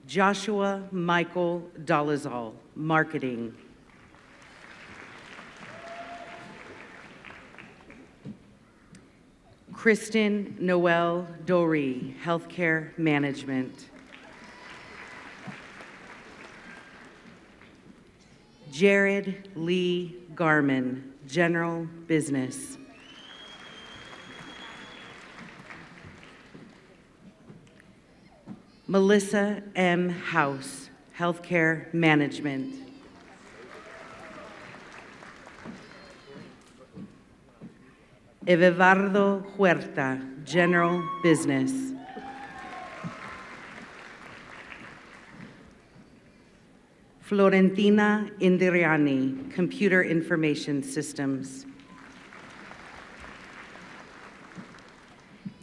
Joshua Michael Dolezal, Marketing. Kristen Noel Doree, Healthcare Management. Jared Lee Garman, General Business. Melissa M. House, Healthcare Management. Everardo Huerta, General Business. Florentina Indiriani, Computer Information Systems.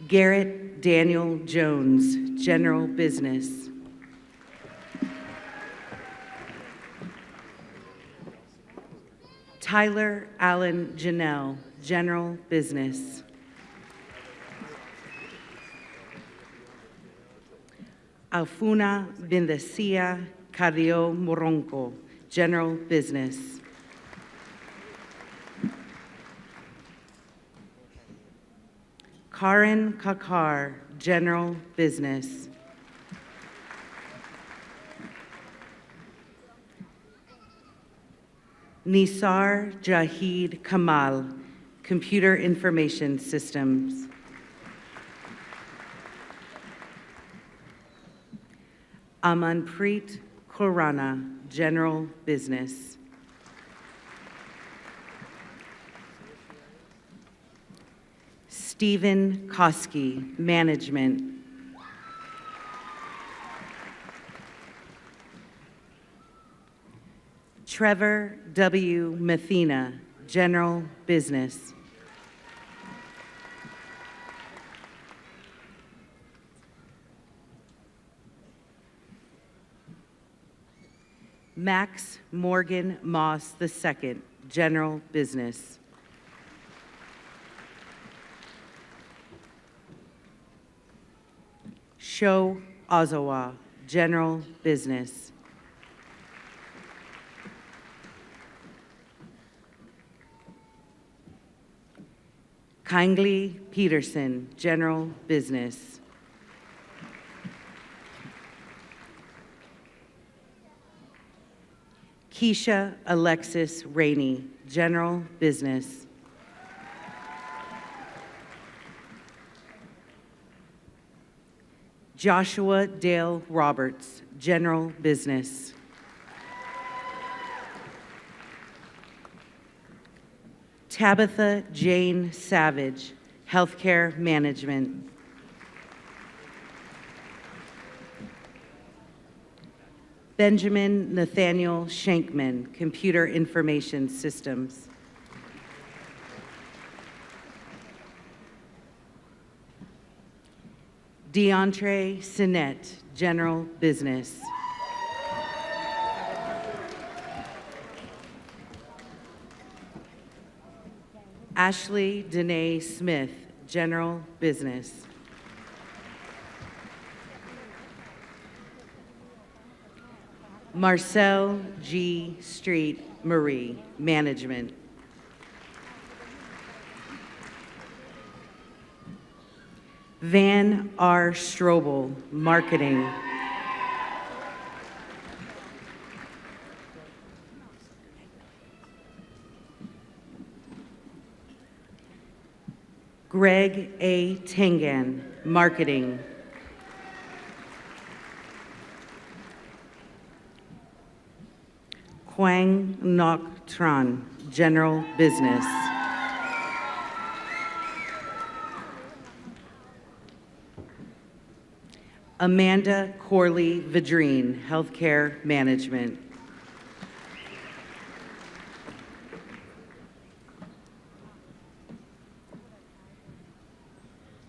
Garrett Daniel Jones, General Business. Tyler Allen Janelle, General Business. Alfuna Bendecía Carrillo Moronco, General Business. Karen Kakar, General Business. Nisar Jahid Kamal, Computer Information Systems. Amanpreet Khurana, General Business. Stephen Koski, Management. Trevor W. Mathena, General Business. Max Morgan Moss II, General Business. Sho Ozawa, General Business. Kindly Peterson, General Business. Keisha Alexis Rainey, General Business. Joshua Dale Roberts, General Business. Tabitha Jane Savage, Healthcare Management. Benjamin Nathaniel Shankman, Computer Information Systems. DeAndre Sinnette, General Business. Ashley Danae Smith, General Business. Marcel G. Street Marie, Management. Van R. Strobel, Marketing. Greg A. Tengan, Marketing. Quang Ngoc Tran, General Business. Amanda Corley Vidrine, Healthcare Management.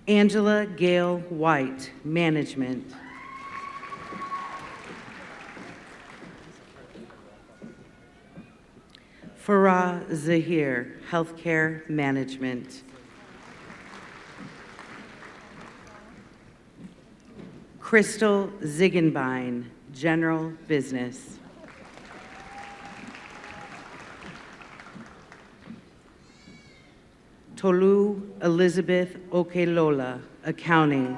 Angela Gale White, Management. Farah Zahir, Healthcare Management. Crystal Ziegenbein, General Business. Tolu Elizabeth Okelola, Accounting.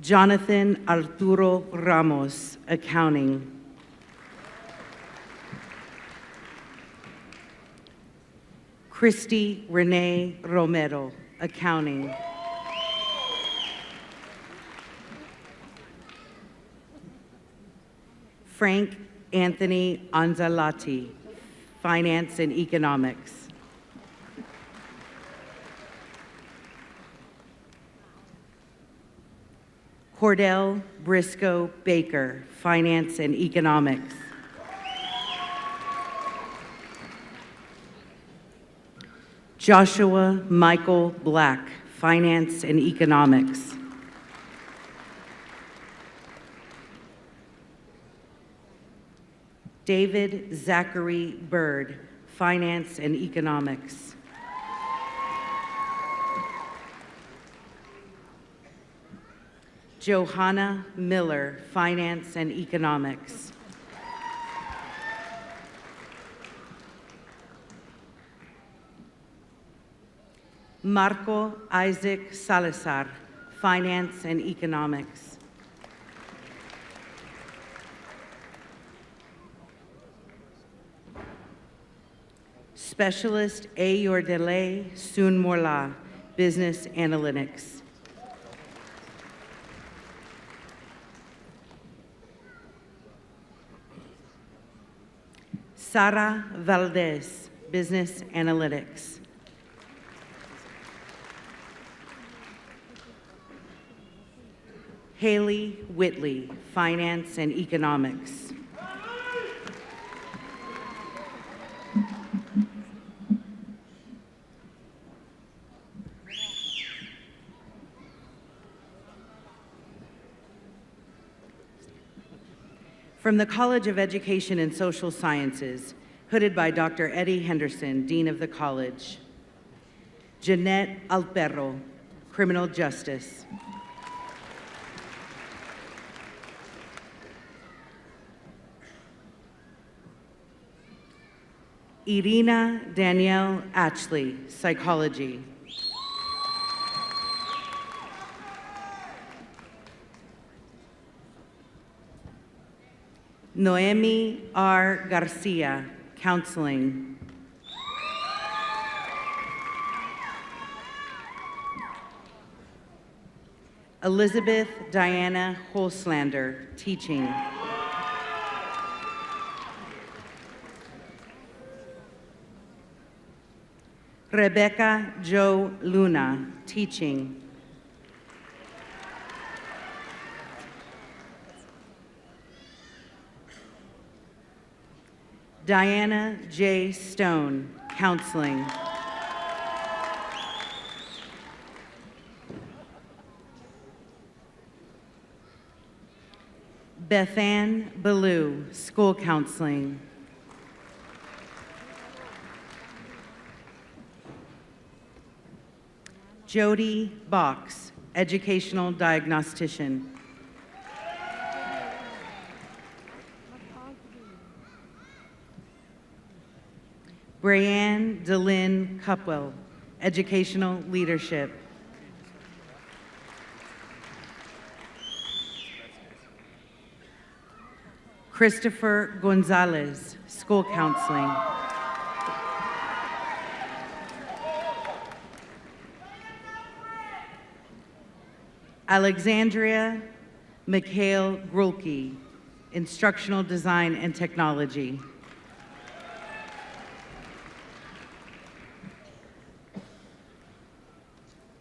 Jonathan Arturo Ramos, Accounting. Christy Renee Romero, Accounting. Frank Anthony Anzalati, Finance and Economics. Cordell Briscoe Baker, Finance and Economics. Joshua Michael Black, Finance and Economics. David Zachary Bird, Finance and Economics. Johanna Miller, Finance and Economics. Marco Isaac Salazar, Finance and Economics. Specialist Ayordele Sun Morla, Business Analytics. Sara Valdez, Business Analytics. Haley Whitley, Finance and Economics. From the College of Education and Social Sciences, hooded by Dr. Eddie Henderson, Dean of the College. Jeanette Alperro, Criminal Justice. Irina Danielle Ashley, Psychology. Noemi R. Garcia, Counseling. Elizabeth Diana Holslander, Teaching. Rebecca Jo Luna, Teaching. Diana J. Stone, Counseling. Bethann Ballou, School Counseling. Jody Box, Educational Diagnostician. Brianne DeLynn Cupwell, Educational Leadership. Christopher Gonzalez, School Counseling. Alexandria Mikhail Grulke, Instructional Design and Technology.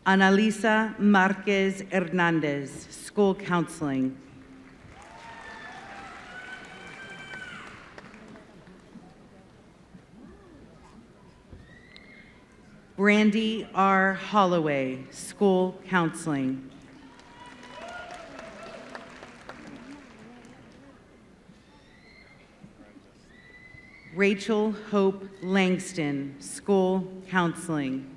Analisa Marquez Hernandez, School Counseling. Brandy R. Holloway, School Counseling. Rachel Hope Langston, School Counseling.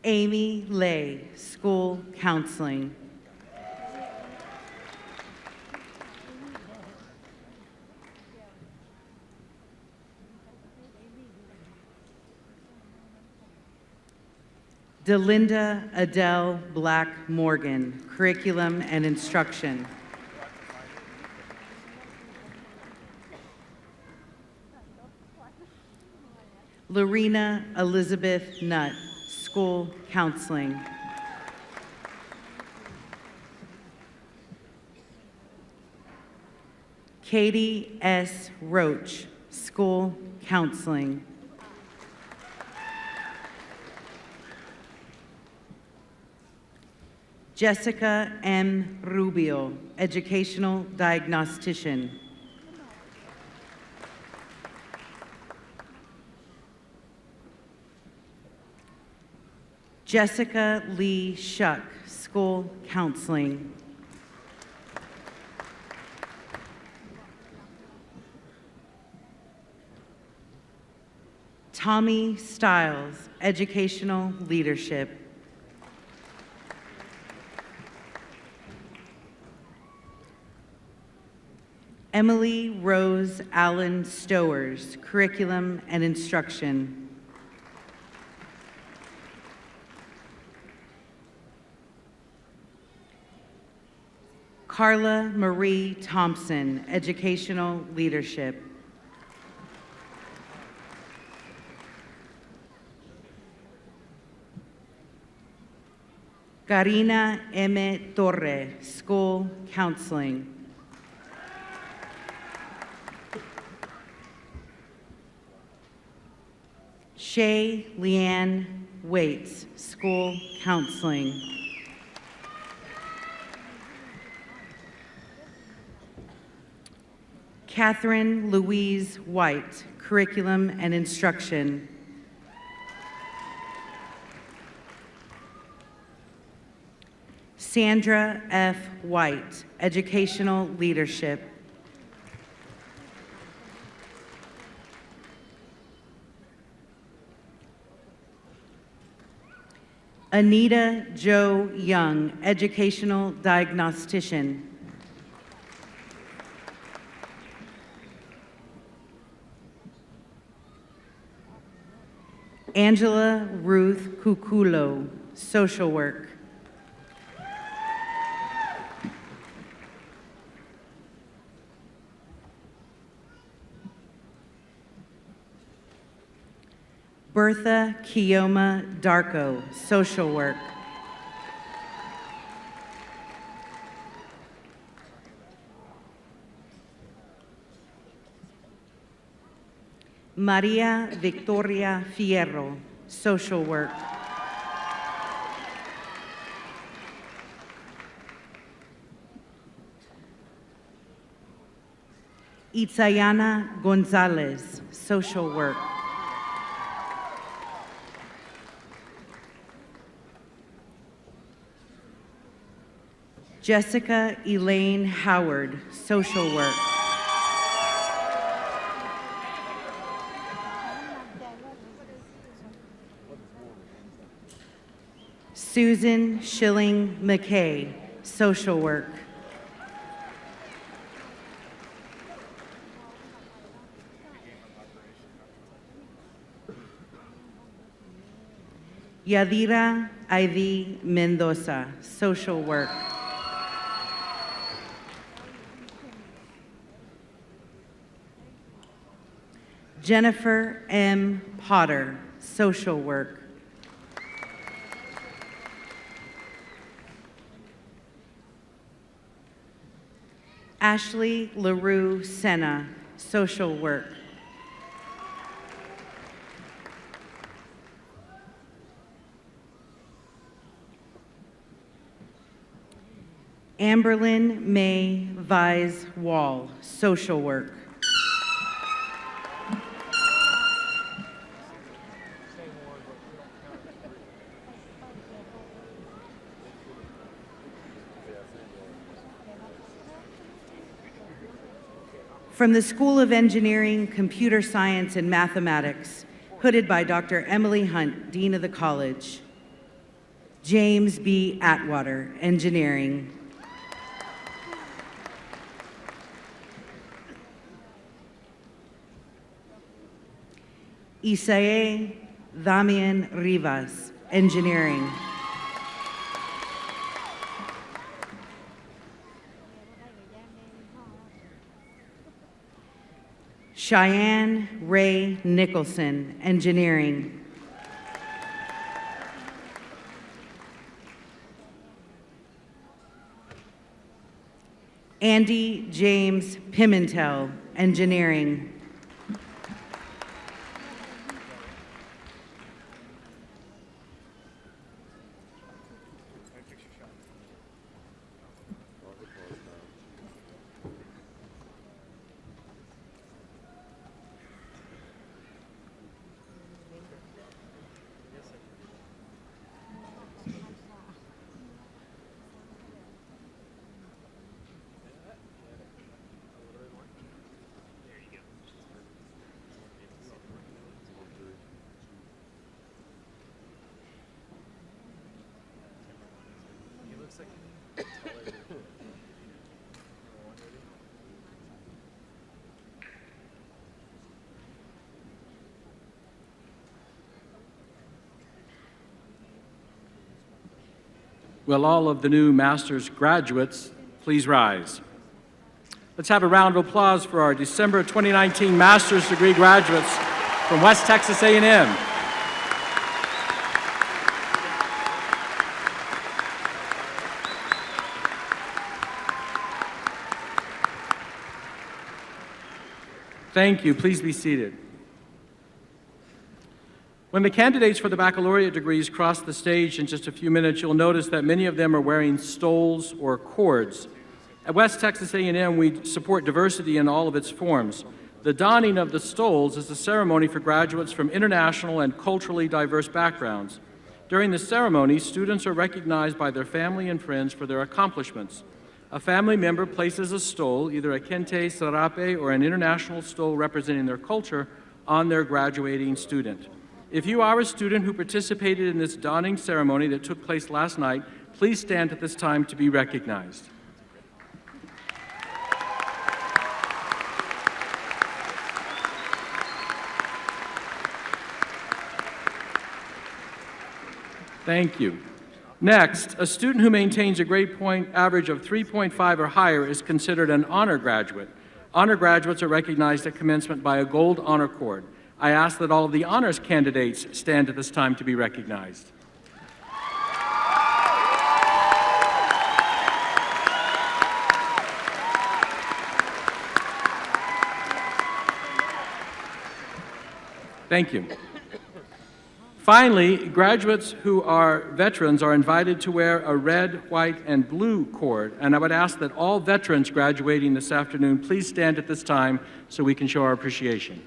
Amy Lay, School Counseling. Delinda Adele Black Morgan, Curriculum and Instruction. Lorena Elizabeth Nutt, School Counseling. Katie S. Roach, School Counseling. Jessica M. Rubio, Educational Diagnostician. Jessica Lee Shuck, School Counseling. Tommy Stiles, Educational Leadership. Emily Rose Allen Stowers, Curriculum and Instruction. Carla Marie Thompson, Educational Leadership. Karina M. Torre, School Counseling. Shay Leanne Waits, School Counseling. Catherine Louise White, Curriculum and Instruction. Sandra F. White, Educational Leadership. Anita Jo Young, Educational Diagnostician. Angela Ruth Kukulo, Social Work. Bertha Kioma Darko, Social Work. Maria Victoria Fierro, Social Work. Itzayana Gonzalez, Social Work. Jessica Elaine Howard, Social Work. Susan Schilling McKay, Social Work. Yadira Ivy Mendoza, Social Work. Jennifer M. Potter, Social Work. Ashley LaRue Senna, Social Work. Amberlyn May Vise Wall, Social Work. From the School of Engineering, Computer Science, and Mathematics, hooded by Dr. Emily Hunt, Dean of the College. James B. Atwater, Engineering. Isae Damian Rivas, Engineering. Cheyenne Ray Nicholson, Engineering. Andy James Pimentel, Engineering.
Will all of the new master's graduates please rise? Let's have a round of applause for our December 2019 master's degree graduates from West Texas A&M. Thank you. Please be seated. When the candidates for the baccalaureate degrees cross the stage in just a few minutes, you'll notice that many of them are wearing stoles or cords. At West Texas A&M, we support diversity in all of its forms. The donning of the stoles is a ceremony for graduates from international and culturally diverse backgrounds. During the ceremony, students are recognized by their family and friends for their accomplishments. A family member places a stole, either a kente, sarape, or an international stole representing their culture, on their graduating student. If you are a student who participated in this donning ceremony that took place last night, please stand at this time to be recognized. Thank you. Next, a student who maintains a grade point average of 3.5 or higher is considered an honor graduate. Honor graduates are recognized at commencement by a gold honor cord. I ask that all of the honors candidates stand at this time to be recognized. Thank you. Finally, graduates who are veterans are invited to wear a red, white, and blue cord, and I would ask that all veterans graduating this afternoon please stand at this time so we can show our appreciation.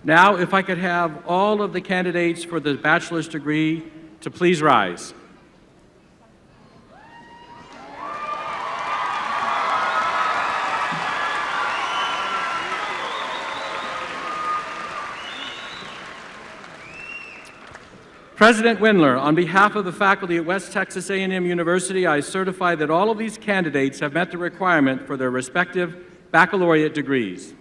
Now, if I could have all of the candidates for the bachelor's degree to please rise. President Wendler, on behalf of the faculty at West Texas A&M University, I certify that all of these candidates have met the requirement for their respective baccalaureate degrees.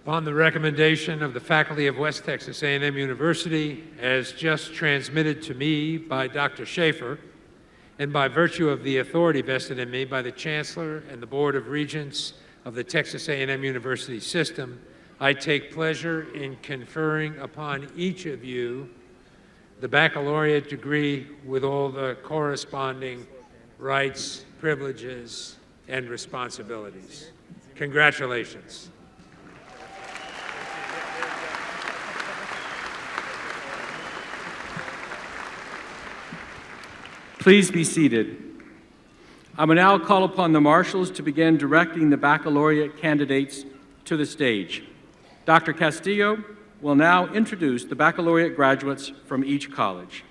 Upon the recommendation of the faculty of West Texas A&M University, as just transmitted to me by Dr. Schaefer, and by virtue of the authority vested in me by the Chancellor and the Board of Regents of the Texas A&M University system, I take pleasure in conferring upon each of you the baccalaureate degree with all the corresponding rights, privileges, and responsibilities. Congratulations.
Please be seated. I will now call upon the marshals to begin directing the baccalaureate candidates to the stage. Dr. Castillo will now introduce the baccalaureate graduates from each college.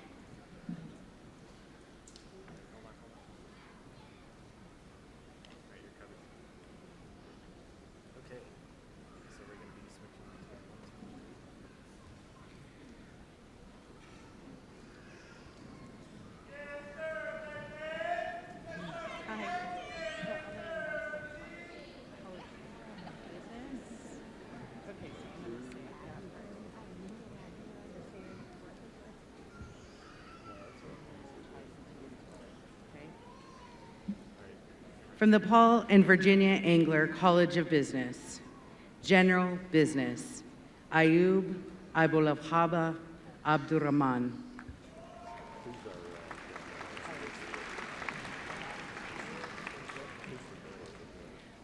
From the Paul and Virginia Engler College of Business, General Business, Ayub Abulhaba Abdurrahman.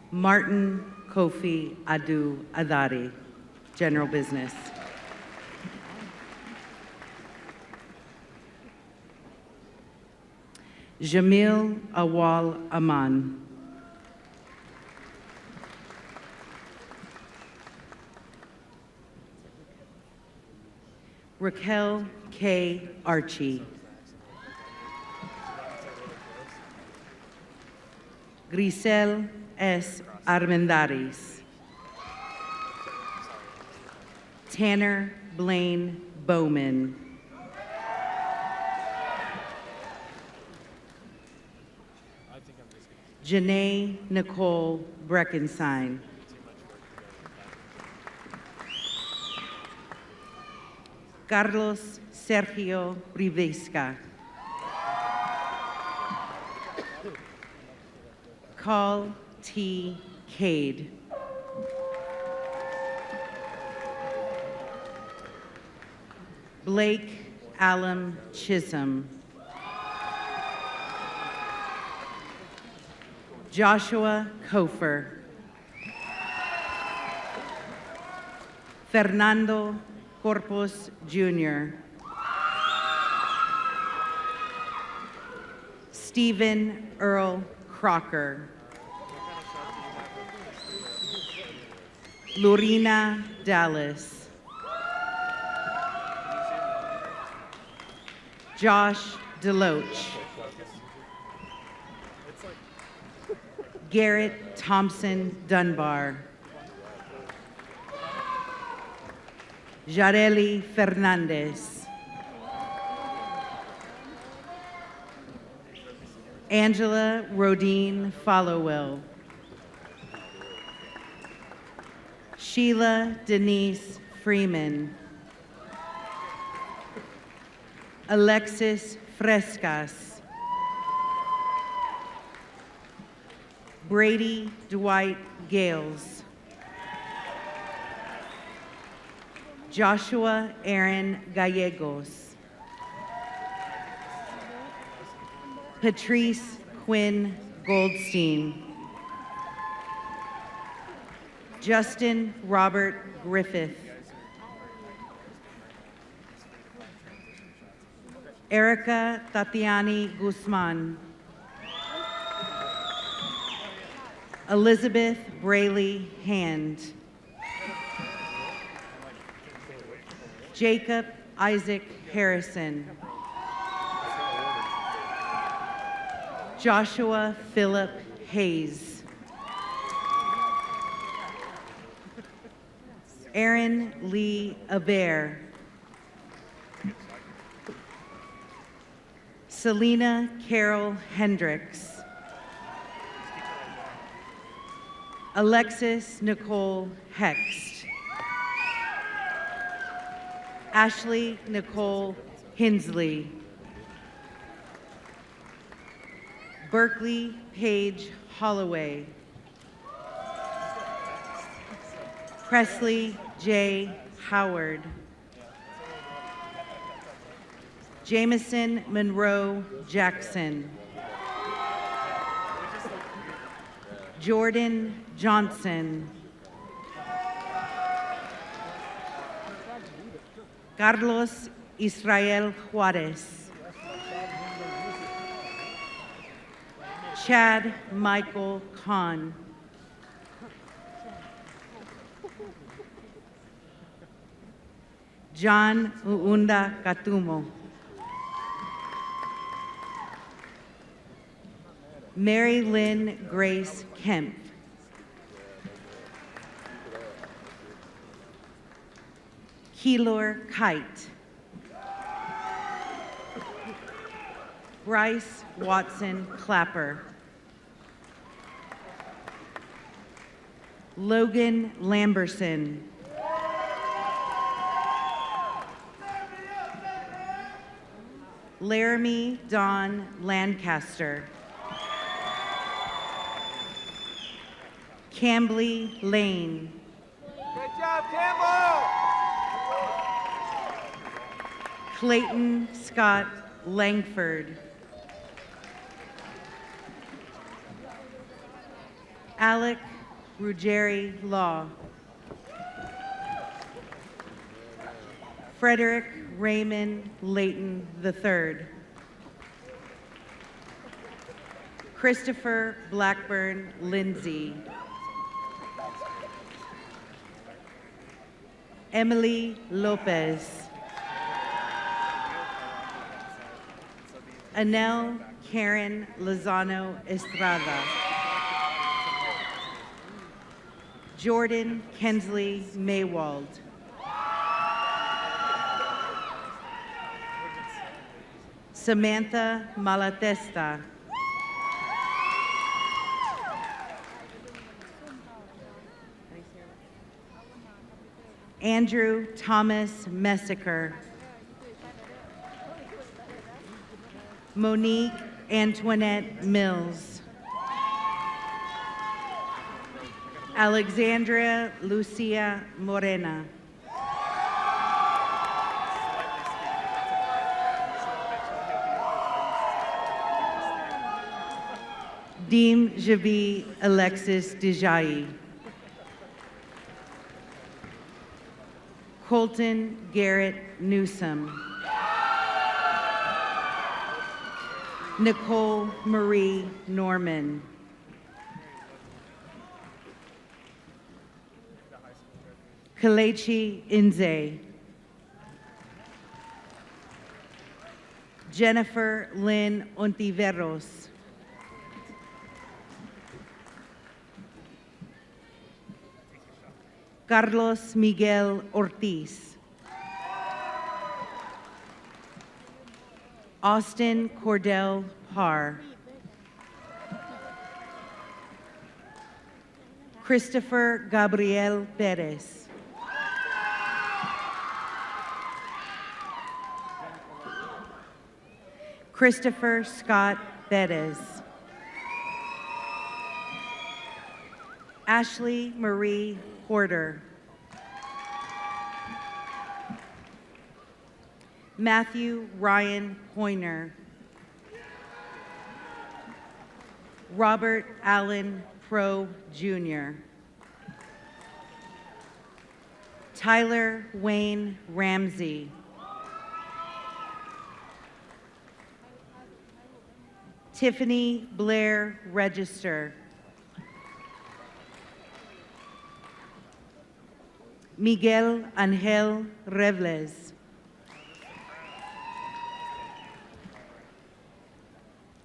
Martin Kofi Adu Adari. General business. Jamil Awal Aman. Raquel K. Archie. Grisel S. Armendaris. Tanner Blaine Bowman. Janae Nicole Breckenstein. Carlos Sergio Rivesca. Carl T. Cade. Blake Allen Chisholm. Joshua Kofer. Fernando Corpus Jr. Stephen Earl Crocker. Lorena Dallas. Josh Deloach. Garrett Thompson Dunbar. Jareli Fernandez. Angela Rodine Followell. Sheila Denise Freeman. Alexis Frescas. Brady Dwight Gales. Joshua Aaron Gallegos. Patrice Quinn Goldstein. Justin Robert Griffith. Erica Tatiani Guzman. Elizabeth Brayley Hand. Jacob Isaac Harrison. Joshua Philip Hayes. Aaron Lee Aber. Selena Carol Hendricks. Alexis Nicole Hext. Ashley Nicole Hinsley. Berkeley Paige Holloway. Presley J. Howard. Jameson Monroe Jackson. Jordan Johnson. Carlos Israel Juarez. Chad Michael Kahn. John Uunda Katumo. Mary Lynn Grace Kemp. Keylor Kite. Bryce Watson Clapper. Logan Lamberson. Laramie Dawn Lancaster. Cambly Lane.
Good job, Campbell!
Clayton Scott Langford. Alec Ruggieri Law. Frederick Raymond Layton III. Christopher Blackburn Lindsay. Emily Lopez. Anel Karen Lozano Estrada. Jordan Kensley Maywald. Samantha Malatesta. Andrew Thomas Messiker. Monique Antoinette Mills. Alexandria Lucia Morena. Deem Javi Alexis Dejayi. Colton Garrett Newsom. Nicole Marie Norman. Kalechi Inze. Jennifer Lynn Ontiveros. Carlos Miguel Ortiz. Austin Cordell Parr. Christopher Gabriel Perez. Christopher Scott Perez. Ashley Marie Porter. Matthew Ryan Poyner. Robert Allen Pro Jr. Tyler Wayne Ramsey. Tiffany Blair Register. Miguel Angel Rebles.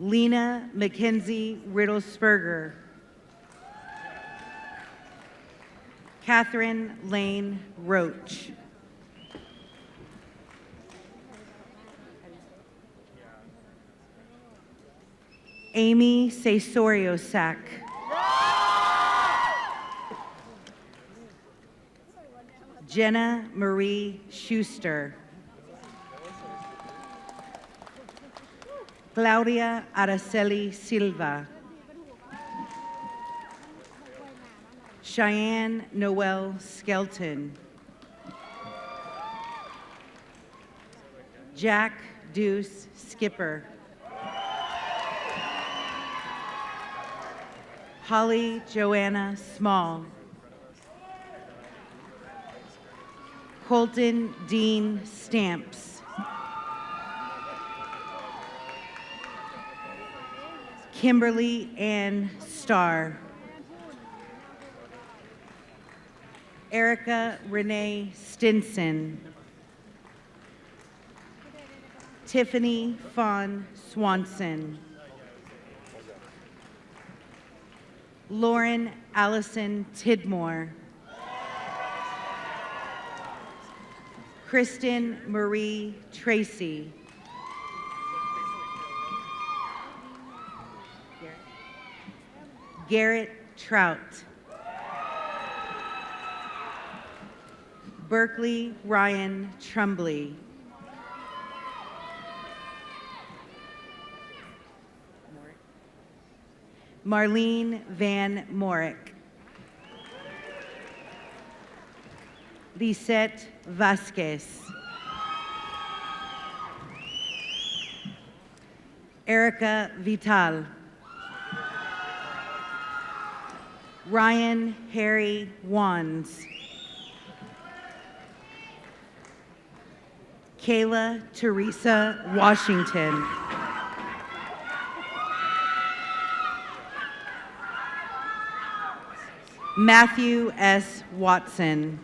Lena Mackenzie Riddlesberger. Catherine Lane Roach. Amy Cesorio Sack. Jenna Marie Schuster. Claudia Araceli Silva. Cheyenne Noel Skelton. Jack Deuce Skipper. Holly Joanna Small. Colton Dean Stamps. Kimberly Ann Starr. Erica Renee Stinson. Tiffany Fawn Swanson. Lauren Allison Tidmore. Kristen Marie Tracy. Garrett Trout. Berkeley Ryan Trumbley. Marlene Van Morick. Lisette Vasquez. Erica Vital. Ryan Harry Wands. Kayla Teresa Washington. Matthew S. Watson.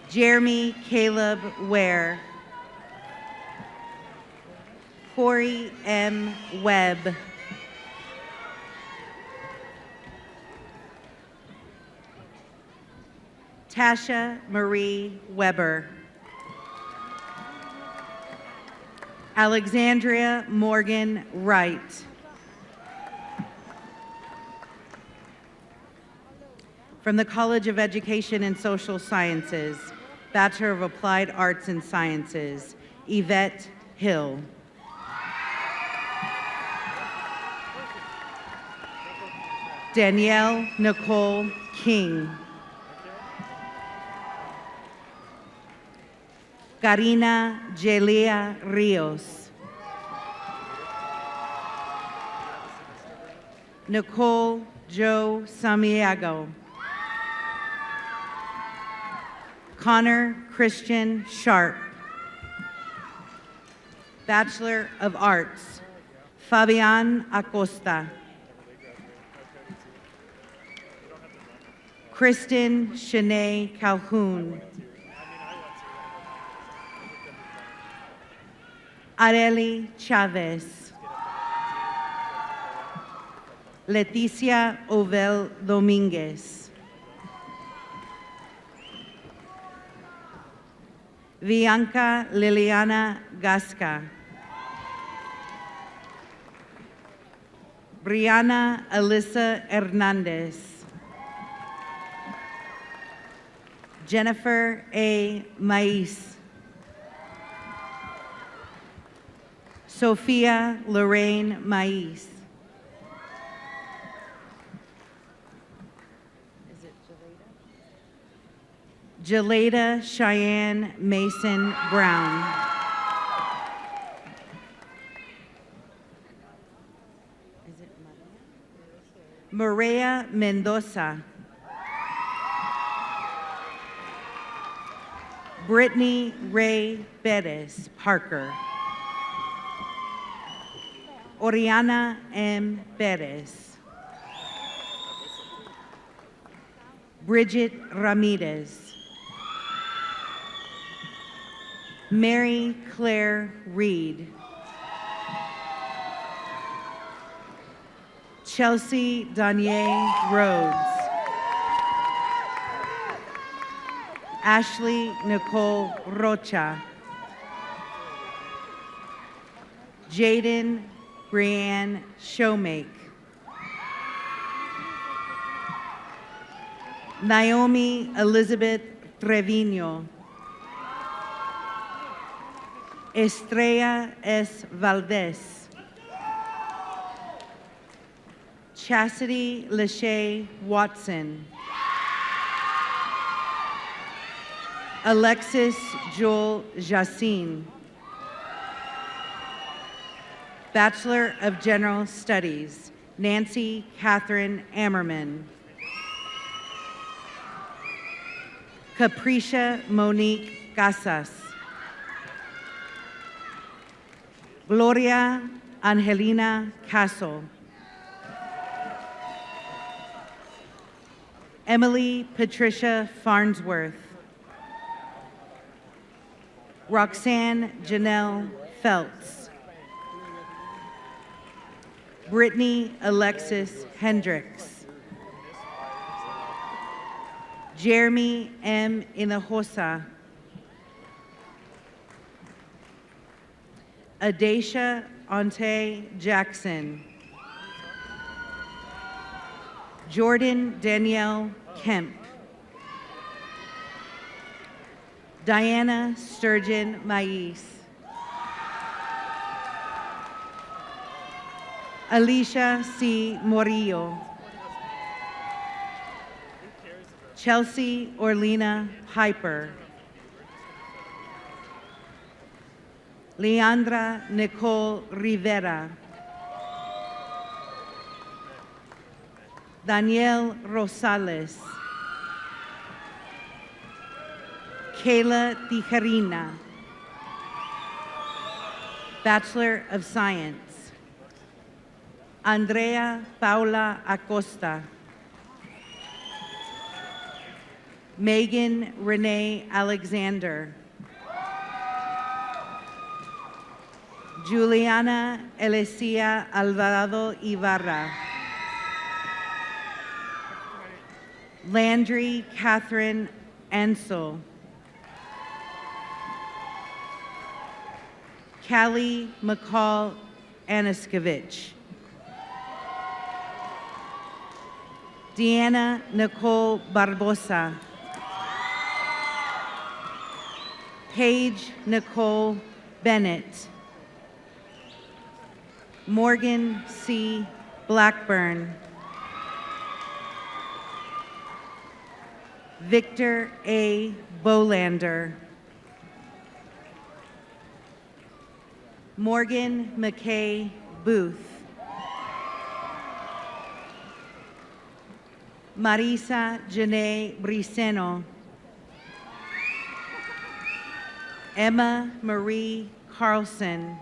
Jeremy Caleb Ware. Corey M. Webb. Tasha Marie Weber. Alexandria Morgan Wright. From the College of Education and Social Sciences, Bachelor of Applied Arts and Sciences, Yvette Hill. Danielle Nicole King. Karina Jelia Rios. Nicole Joe Samiago. Connor Christian Sharp. Bachelor of Arts, Fabian Acosta. Kristen Shanae Calhoun. Areli Chavez. Leticia Ovel Dominguez. Bianca Liliana Gasca. Brianna Alyssa Hernandez. Jennifer A. Mais. Sophia Lorraine Mais. Jelada Cheyenne Mason Brown. Maria Mendoza. Brittany Ray Bettis Parker. Oriana M. Perez. Bridget Ramirez. Mary Claire Reed. Chelsea Danier Rhodes. Ashley Nicole Rocha. Jaden Brianne Showmake. Naomi Elizabeth Trevino. Estrella S. Valdez. Chastity Lachey Watson. Alexis Joel Jacine. Bachelor of General Studies, Nancy Catherine Ammerman. Capricia Monique Casas. Gloria Angelina Castle. Emily Patricia Farnsworth. Roxanne Janelle Feltz. Brittany Alexis Hendricks. Jeremy M. Hinojosa. Adacia Ante Jackson. Jordan Danielle Kemp. Diana Sturgeon Mais. Alicia C. Morillo. Chelsea Orlina Piper. Leandra Nicole Rivera. Daniel Rosales, Kayla Tijerina, Bachelor of Science. Andrea Paula Acosta, Megan Renee Alexander, Juliana Elicia Alvarado Ibarra, Landry Catherine Ansel, Callie McCall Anaskevich, Deanna Nicole Barbosa, Paige Nicole Bennett, Morgan C. Blackburn, Victor A. Bolander, Morgan McKay Booth, Marisa Janae Briceno, Emma Marie Carlson,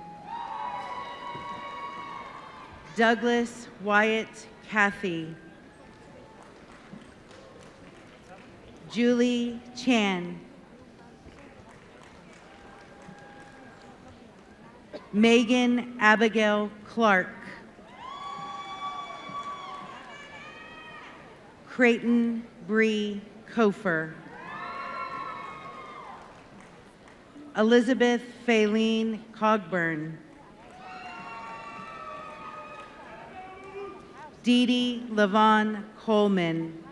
Douglas Wyatt Cathy, Julie Chan, Megan Abigail Clark, Creighton Bree Kofer, Elizabeth Faylene Cogburn, Dee Dee Levon Coleman,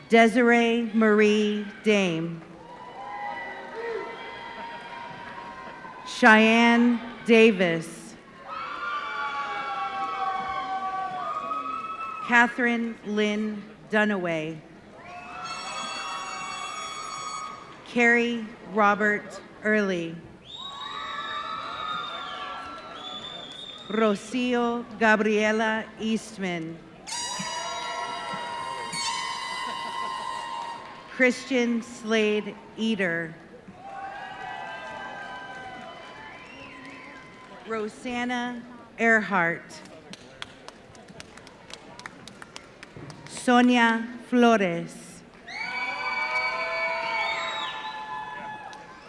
Desiree Marie Dame, Cheyenne Davis, Catherine Lynn Dunaway, Carrie Robert Early, Rocio Gabriela Eastman, Christian Slade Eder, Rosanna Earhart, Sonia Flores,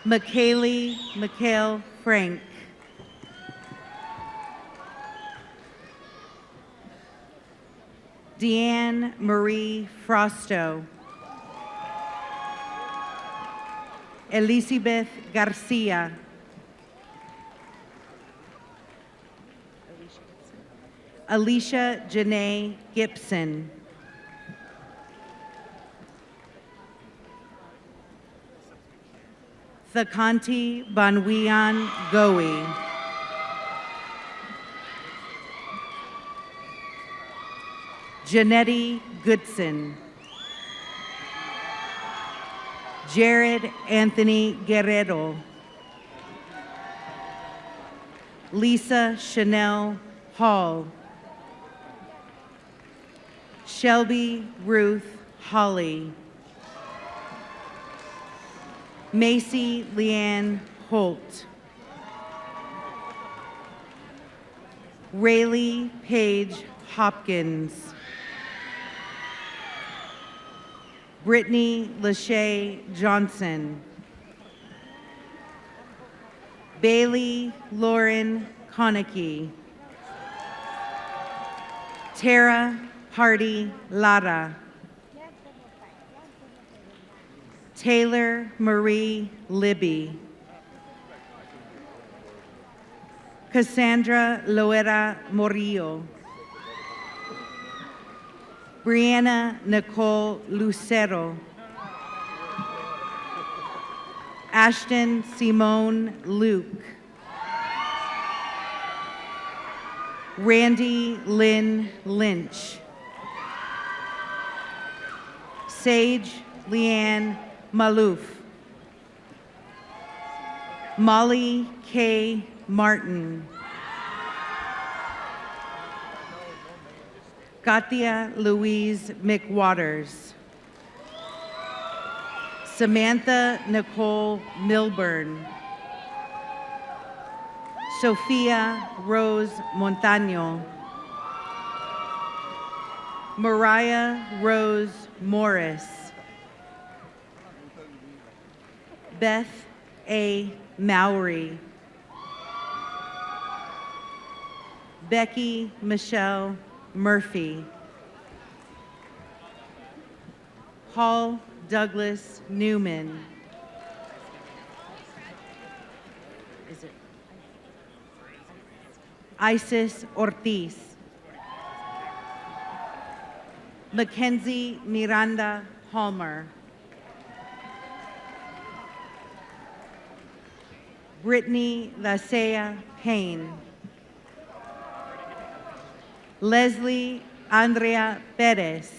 Mikhail Frank, Deanne Marie Frosto, Elizabeth Garcia, Alicia Janae Gibson, Thakanti Banwian Goey, Janetti Goodson, Jared Anthony Guerrero, Lisa Chanel Hall, Shelby Ruth Holly, Macy Leanne Holt, Rayleigh Paige Hopkins, Brittany Lachey Johnson, Bailey Lauren Konecki, Tara Hardy Lara, Taylor Marie Libby, Cassandra Loera Morillo, Brianna Nicole Lucero, Ashton Simone Luke, Randy Lynn Lynch, Sage Leanne Malouf, Molly K. Martin, Katia Louise McWaters. Samantha Nicole Milburn. Sophia Rose Montaño. Mariah Rose Morris. Beth A. Mowry. Becky Michelle Murphy. Paul Douglas Newman. Is it Isis Ortiz. Mackenzie Miranda Halmer. Brittany Lasea Payne. Leslie Andrea Perez.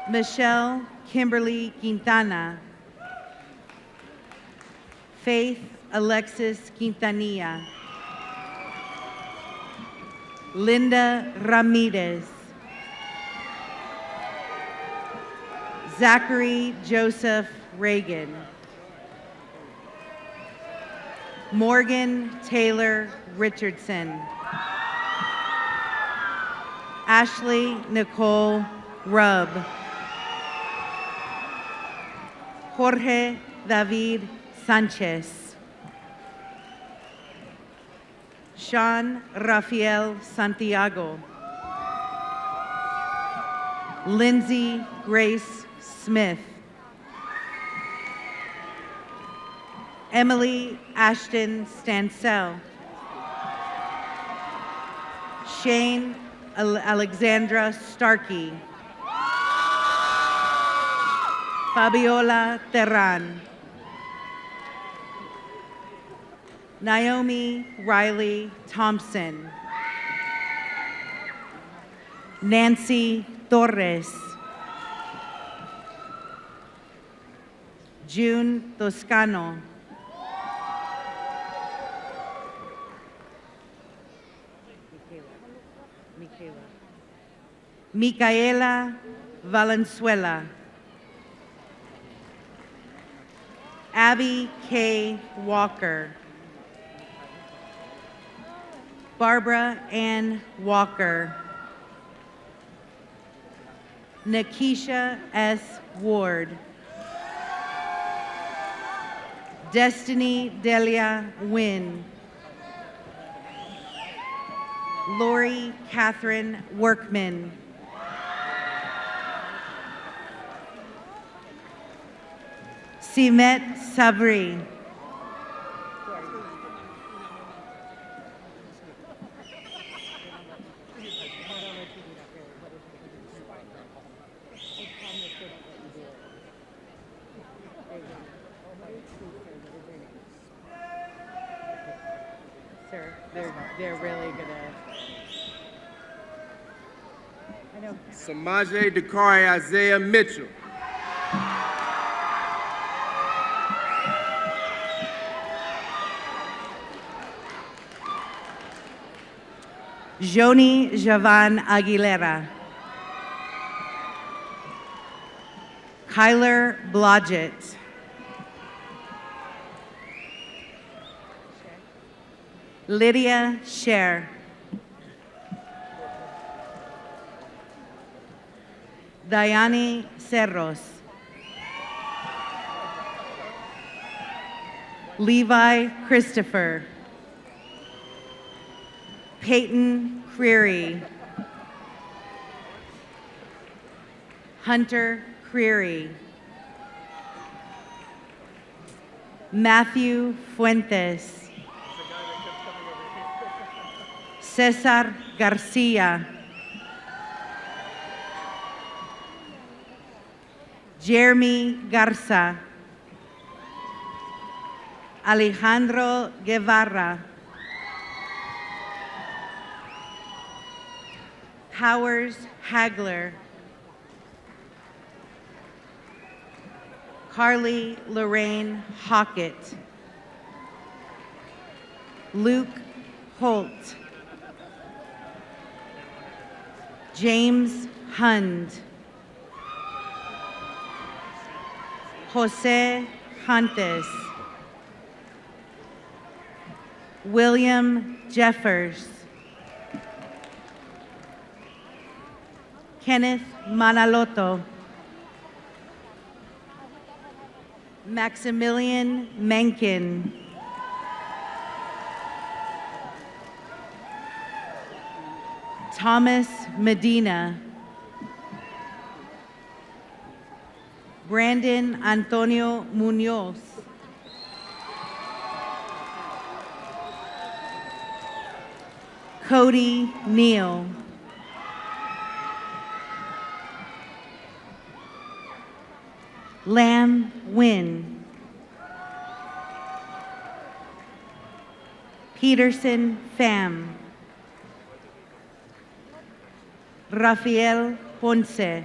Michelle Kimberly Quintana. Faith Alexis Quintanilla. Linda Ramirez. Zachary Joseph Reagan. Morgan Taylor Richardson. Ashley Nicole Rubb. Jorge David Sanchez. Sean Rafael Santiago. Lindsay Grace Smith. Emily Ashton Stansell. Shane Alexandra Starkey. Fabiola Terran. Naomi Riley Thompson. Nancy Torres. June Toscano. Micaela Valenzuela. Abby K. Walker. Barbara Ann Walker. Nakisha S. Ward. Destiny Delia Wynn. Lori Catherine Workman. Simet Sabri. Sir, they're really gonna. I know.
Samaje Dakari Isaiah Mitchell.
Joni Javan Aguilera. Kyler Blodgett. Lydia Scher. Diane Cerros. Levi Christopher. Peyton Creary. Hunter Creary. Matthew Fuentes. Cesar Garcia. Jeremy Garza. Alejandro Guevara. Powers Hagler. Carly Lorraine Hockett. Luke Holt. James Hund, Jose Hantes, William Jeffers, Kenneth Manaloto, Maximilian Menken, Thomas Medina, Brandon Antonio Munoz, Cody Neal, Lam Win, Peterson Pham, Rafael Ponce,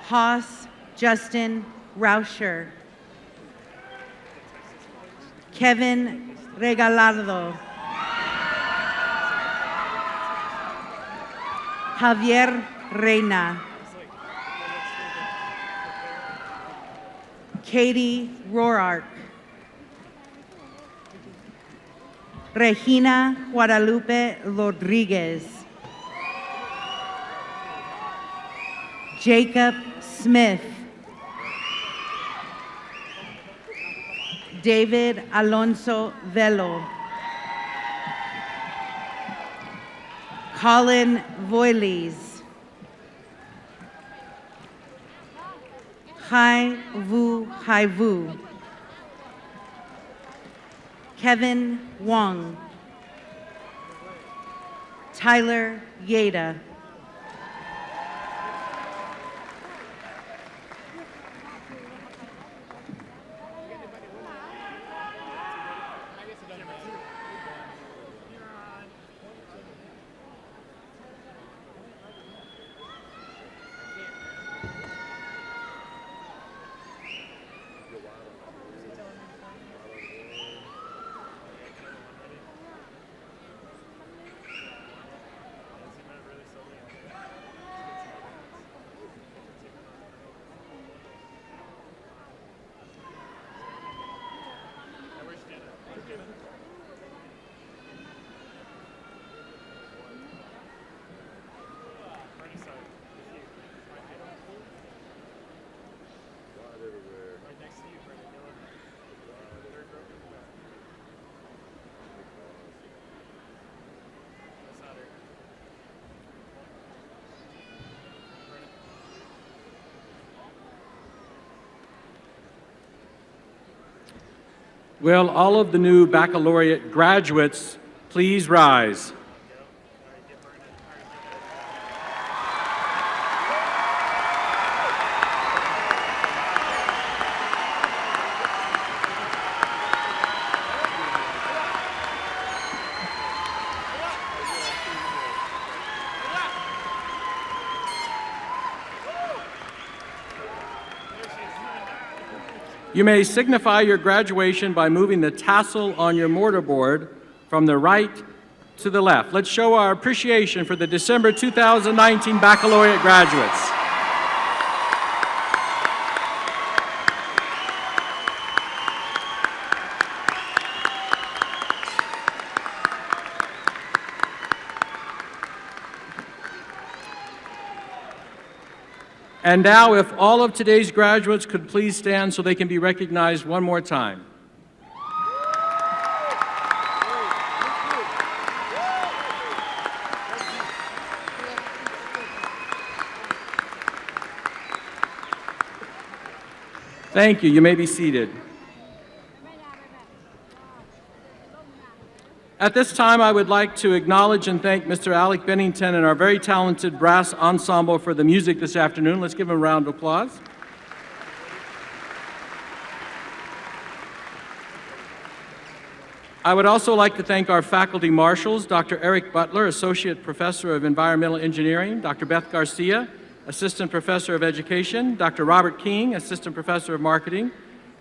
Haas Justin Rauscher, Kevin Regalado, Javier Reina, Katie Roark, Regina Guadalupe Rodriguez, Jacob Smith, David Alonso Velo, Colin Voiles, Hai Vu, Kevin Wong, Tyler Yeda,
Will all of the new baccalaureate graduates please rise? You may signify your graduation by moving the tassel on your mortarboard from the right to the left. Let's show our appreciation for the December 2019 baccalaureate graduates. And now, if all of today's graduates could please stand so they can be recognized one more time. Thank you. You may be seated. At this time, I would like to acknowledge and thank Mr. Alec Bennington and our very talented brass ensemble for the music this afternoon. Let's give him a round of applause. I would also like to thank our faculty marshals, Dr. Eric Butler, Associate Professor of Environmental Engineering, Dr. Beth Garcia, Assistant Professor of Education, Dr. Robert King, Assistant Professor of Marketing,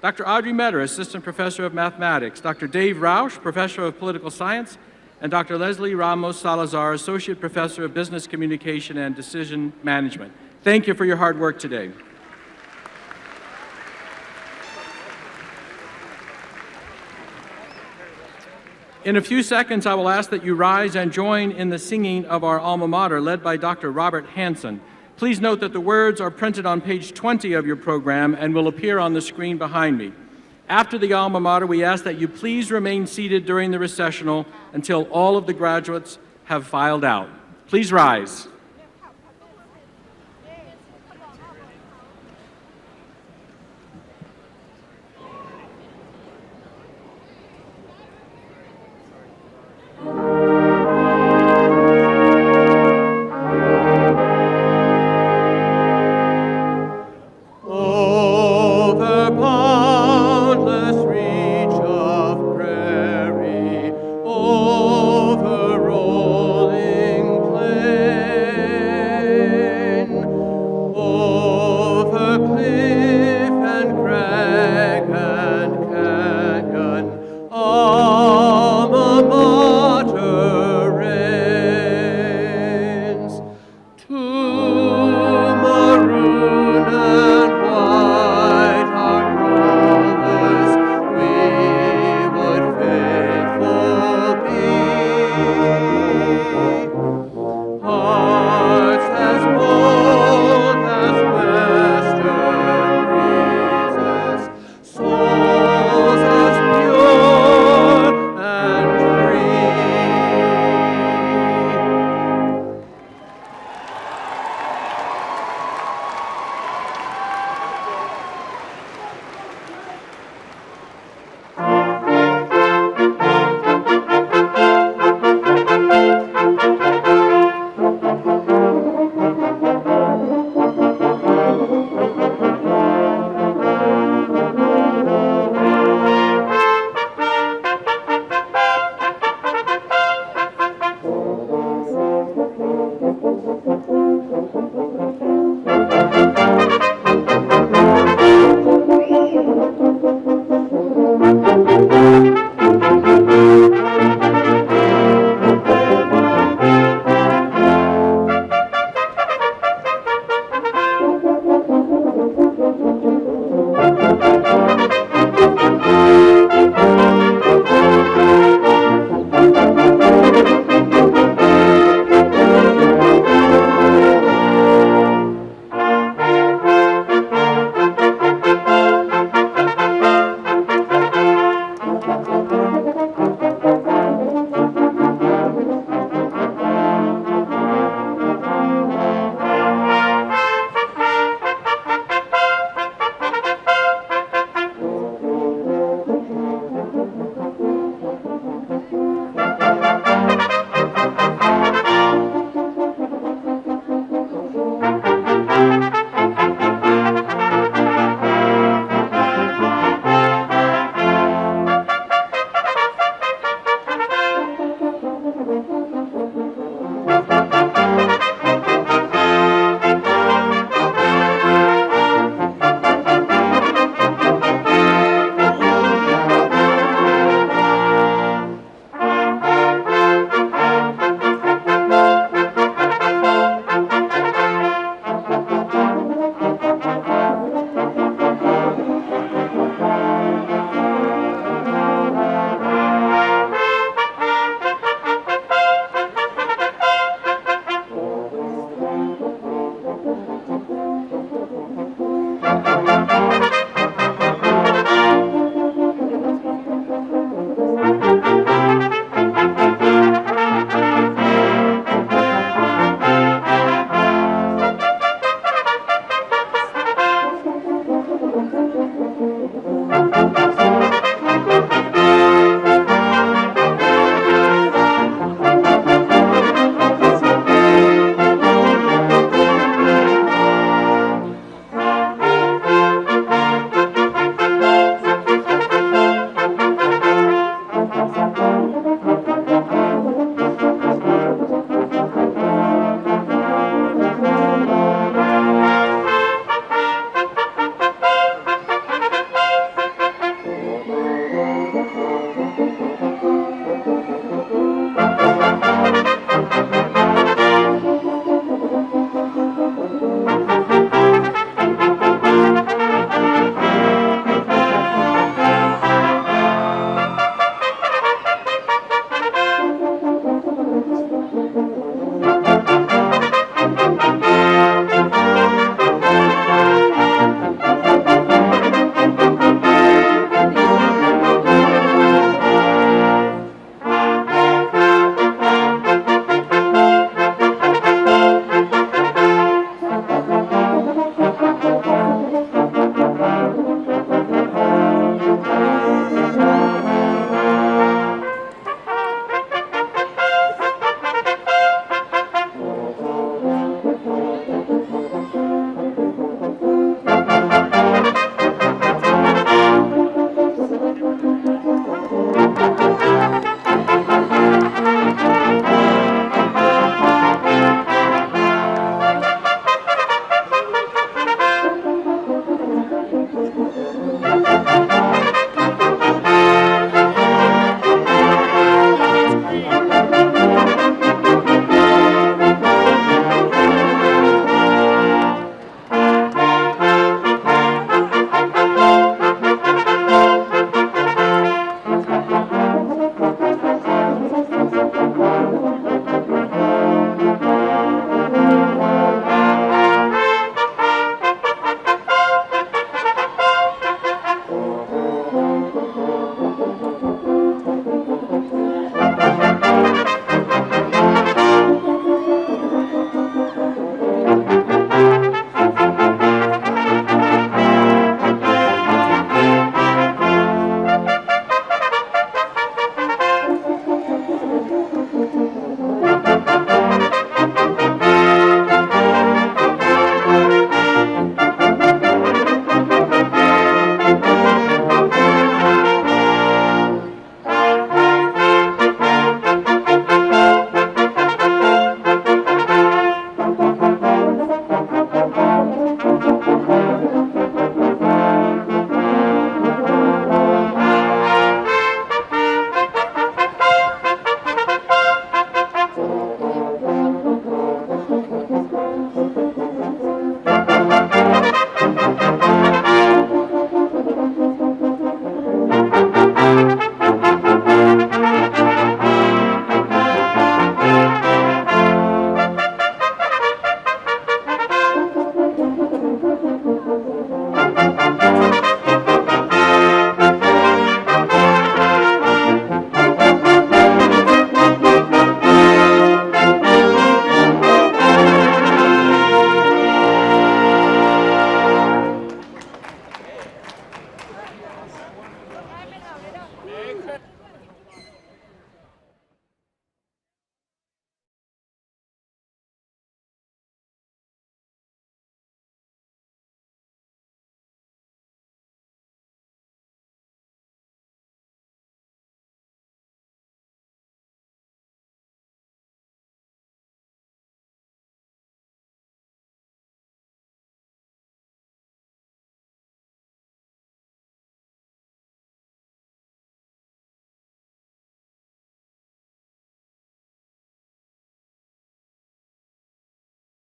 Dr. Audrey Metter, Assistant Professor of Mathematics, Dr. Dave Rausch, Professor of Political Science, and Dr. Leslie Ramos Salazar, Associate Professor of Business Communication and Decision Management. Thank you for your hard work today. In a few seconds, I will ask that you rise and join in the singing of our alma mater, led by Dr. Robert Hanson. Please note that the words are printed on page 20 of your program and will appear on the screen behind me. After the alma mater, we ask that you please remain seated during the recessional until all of the graduates have filed out. Please rise.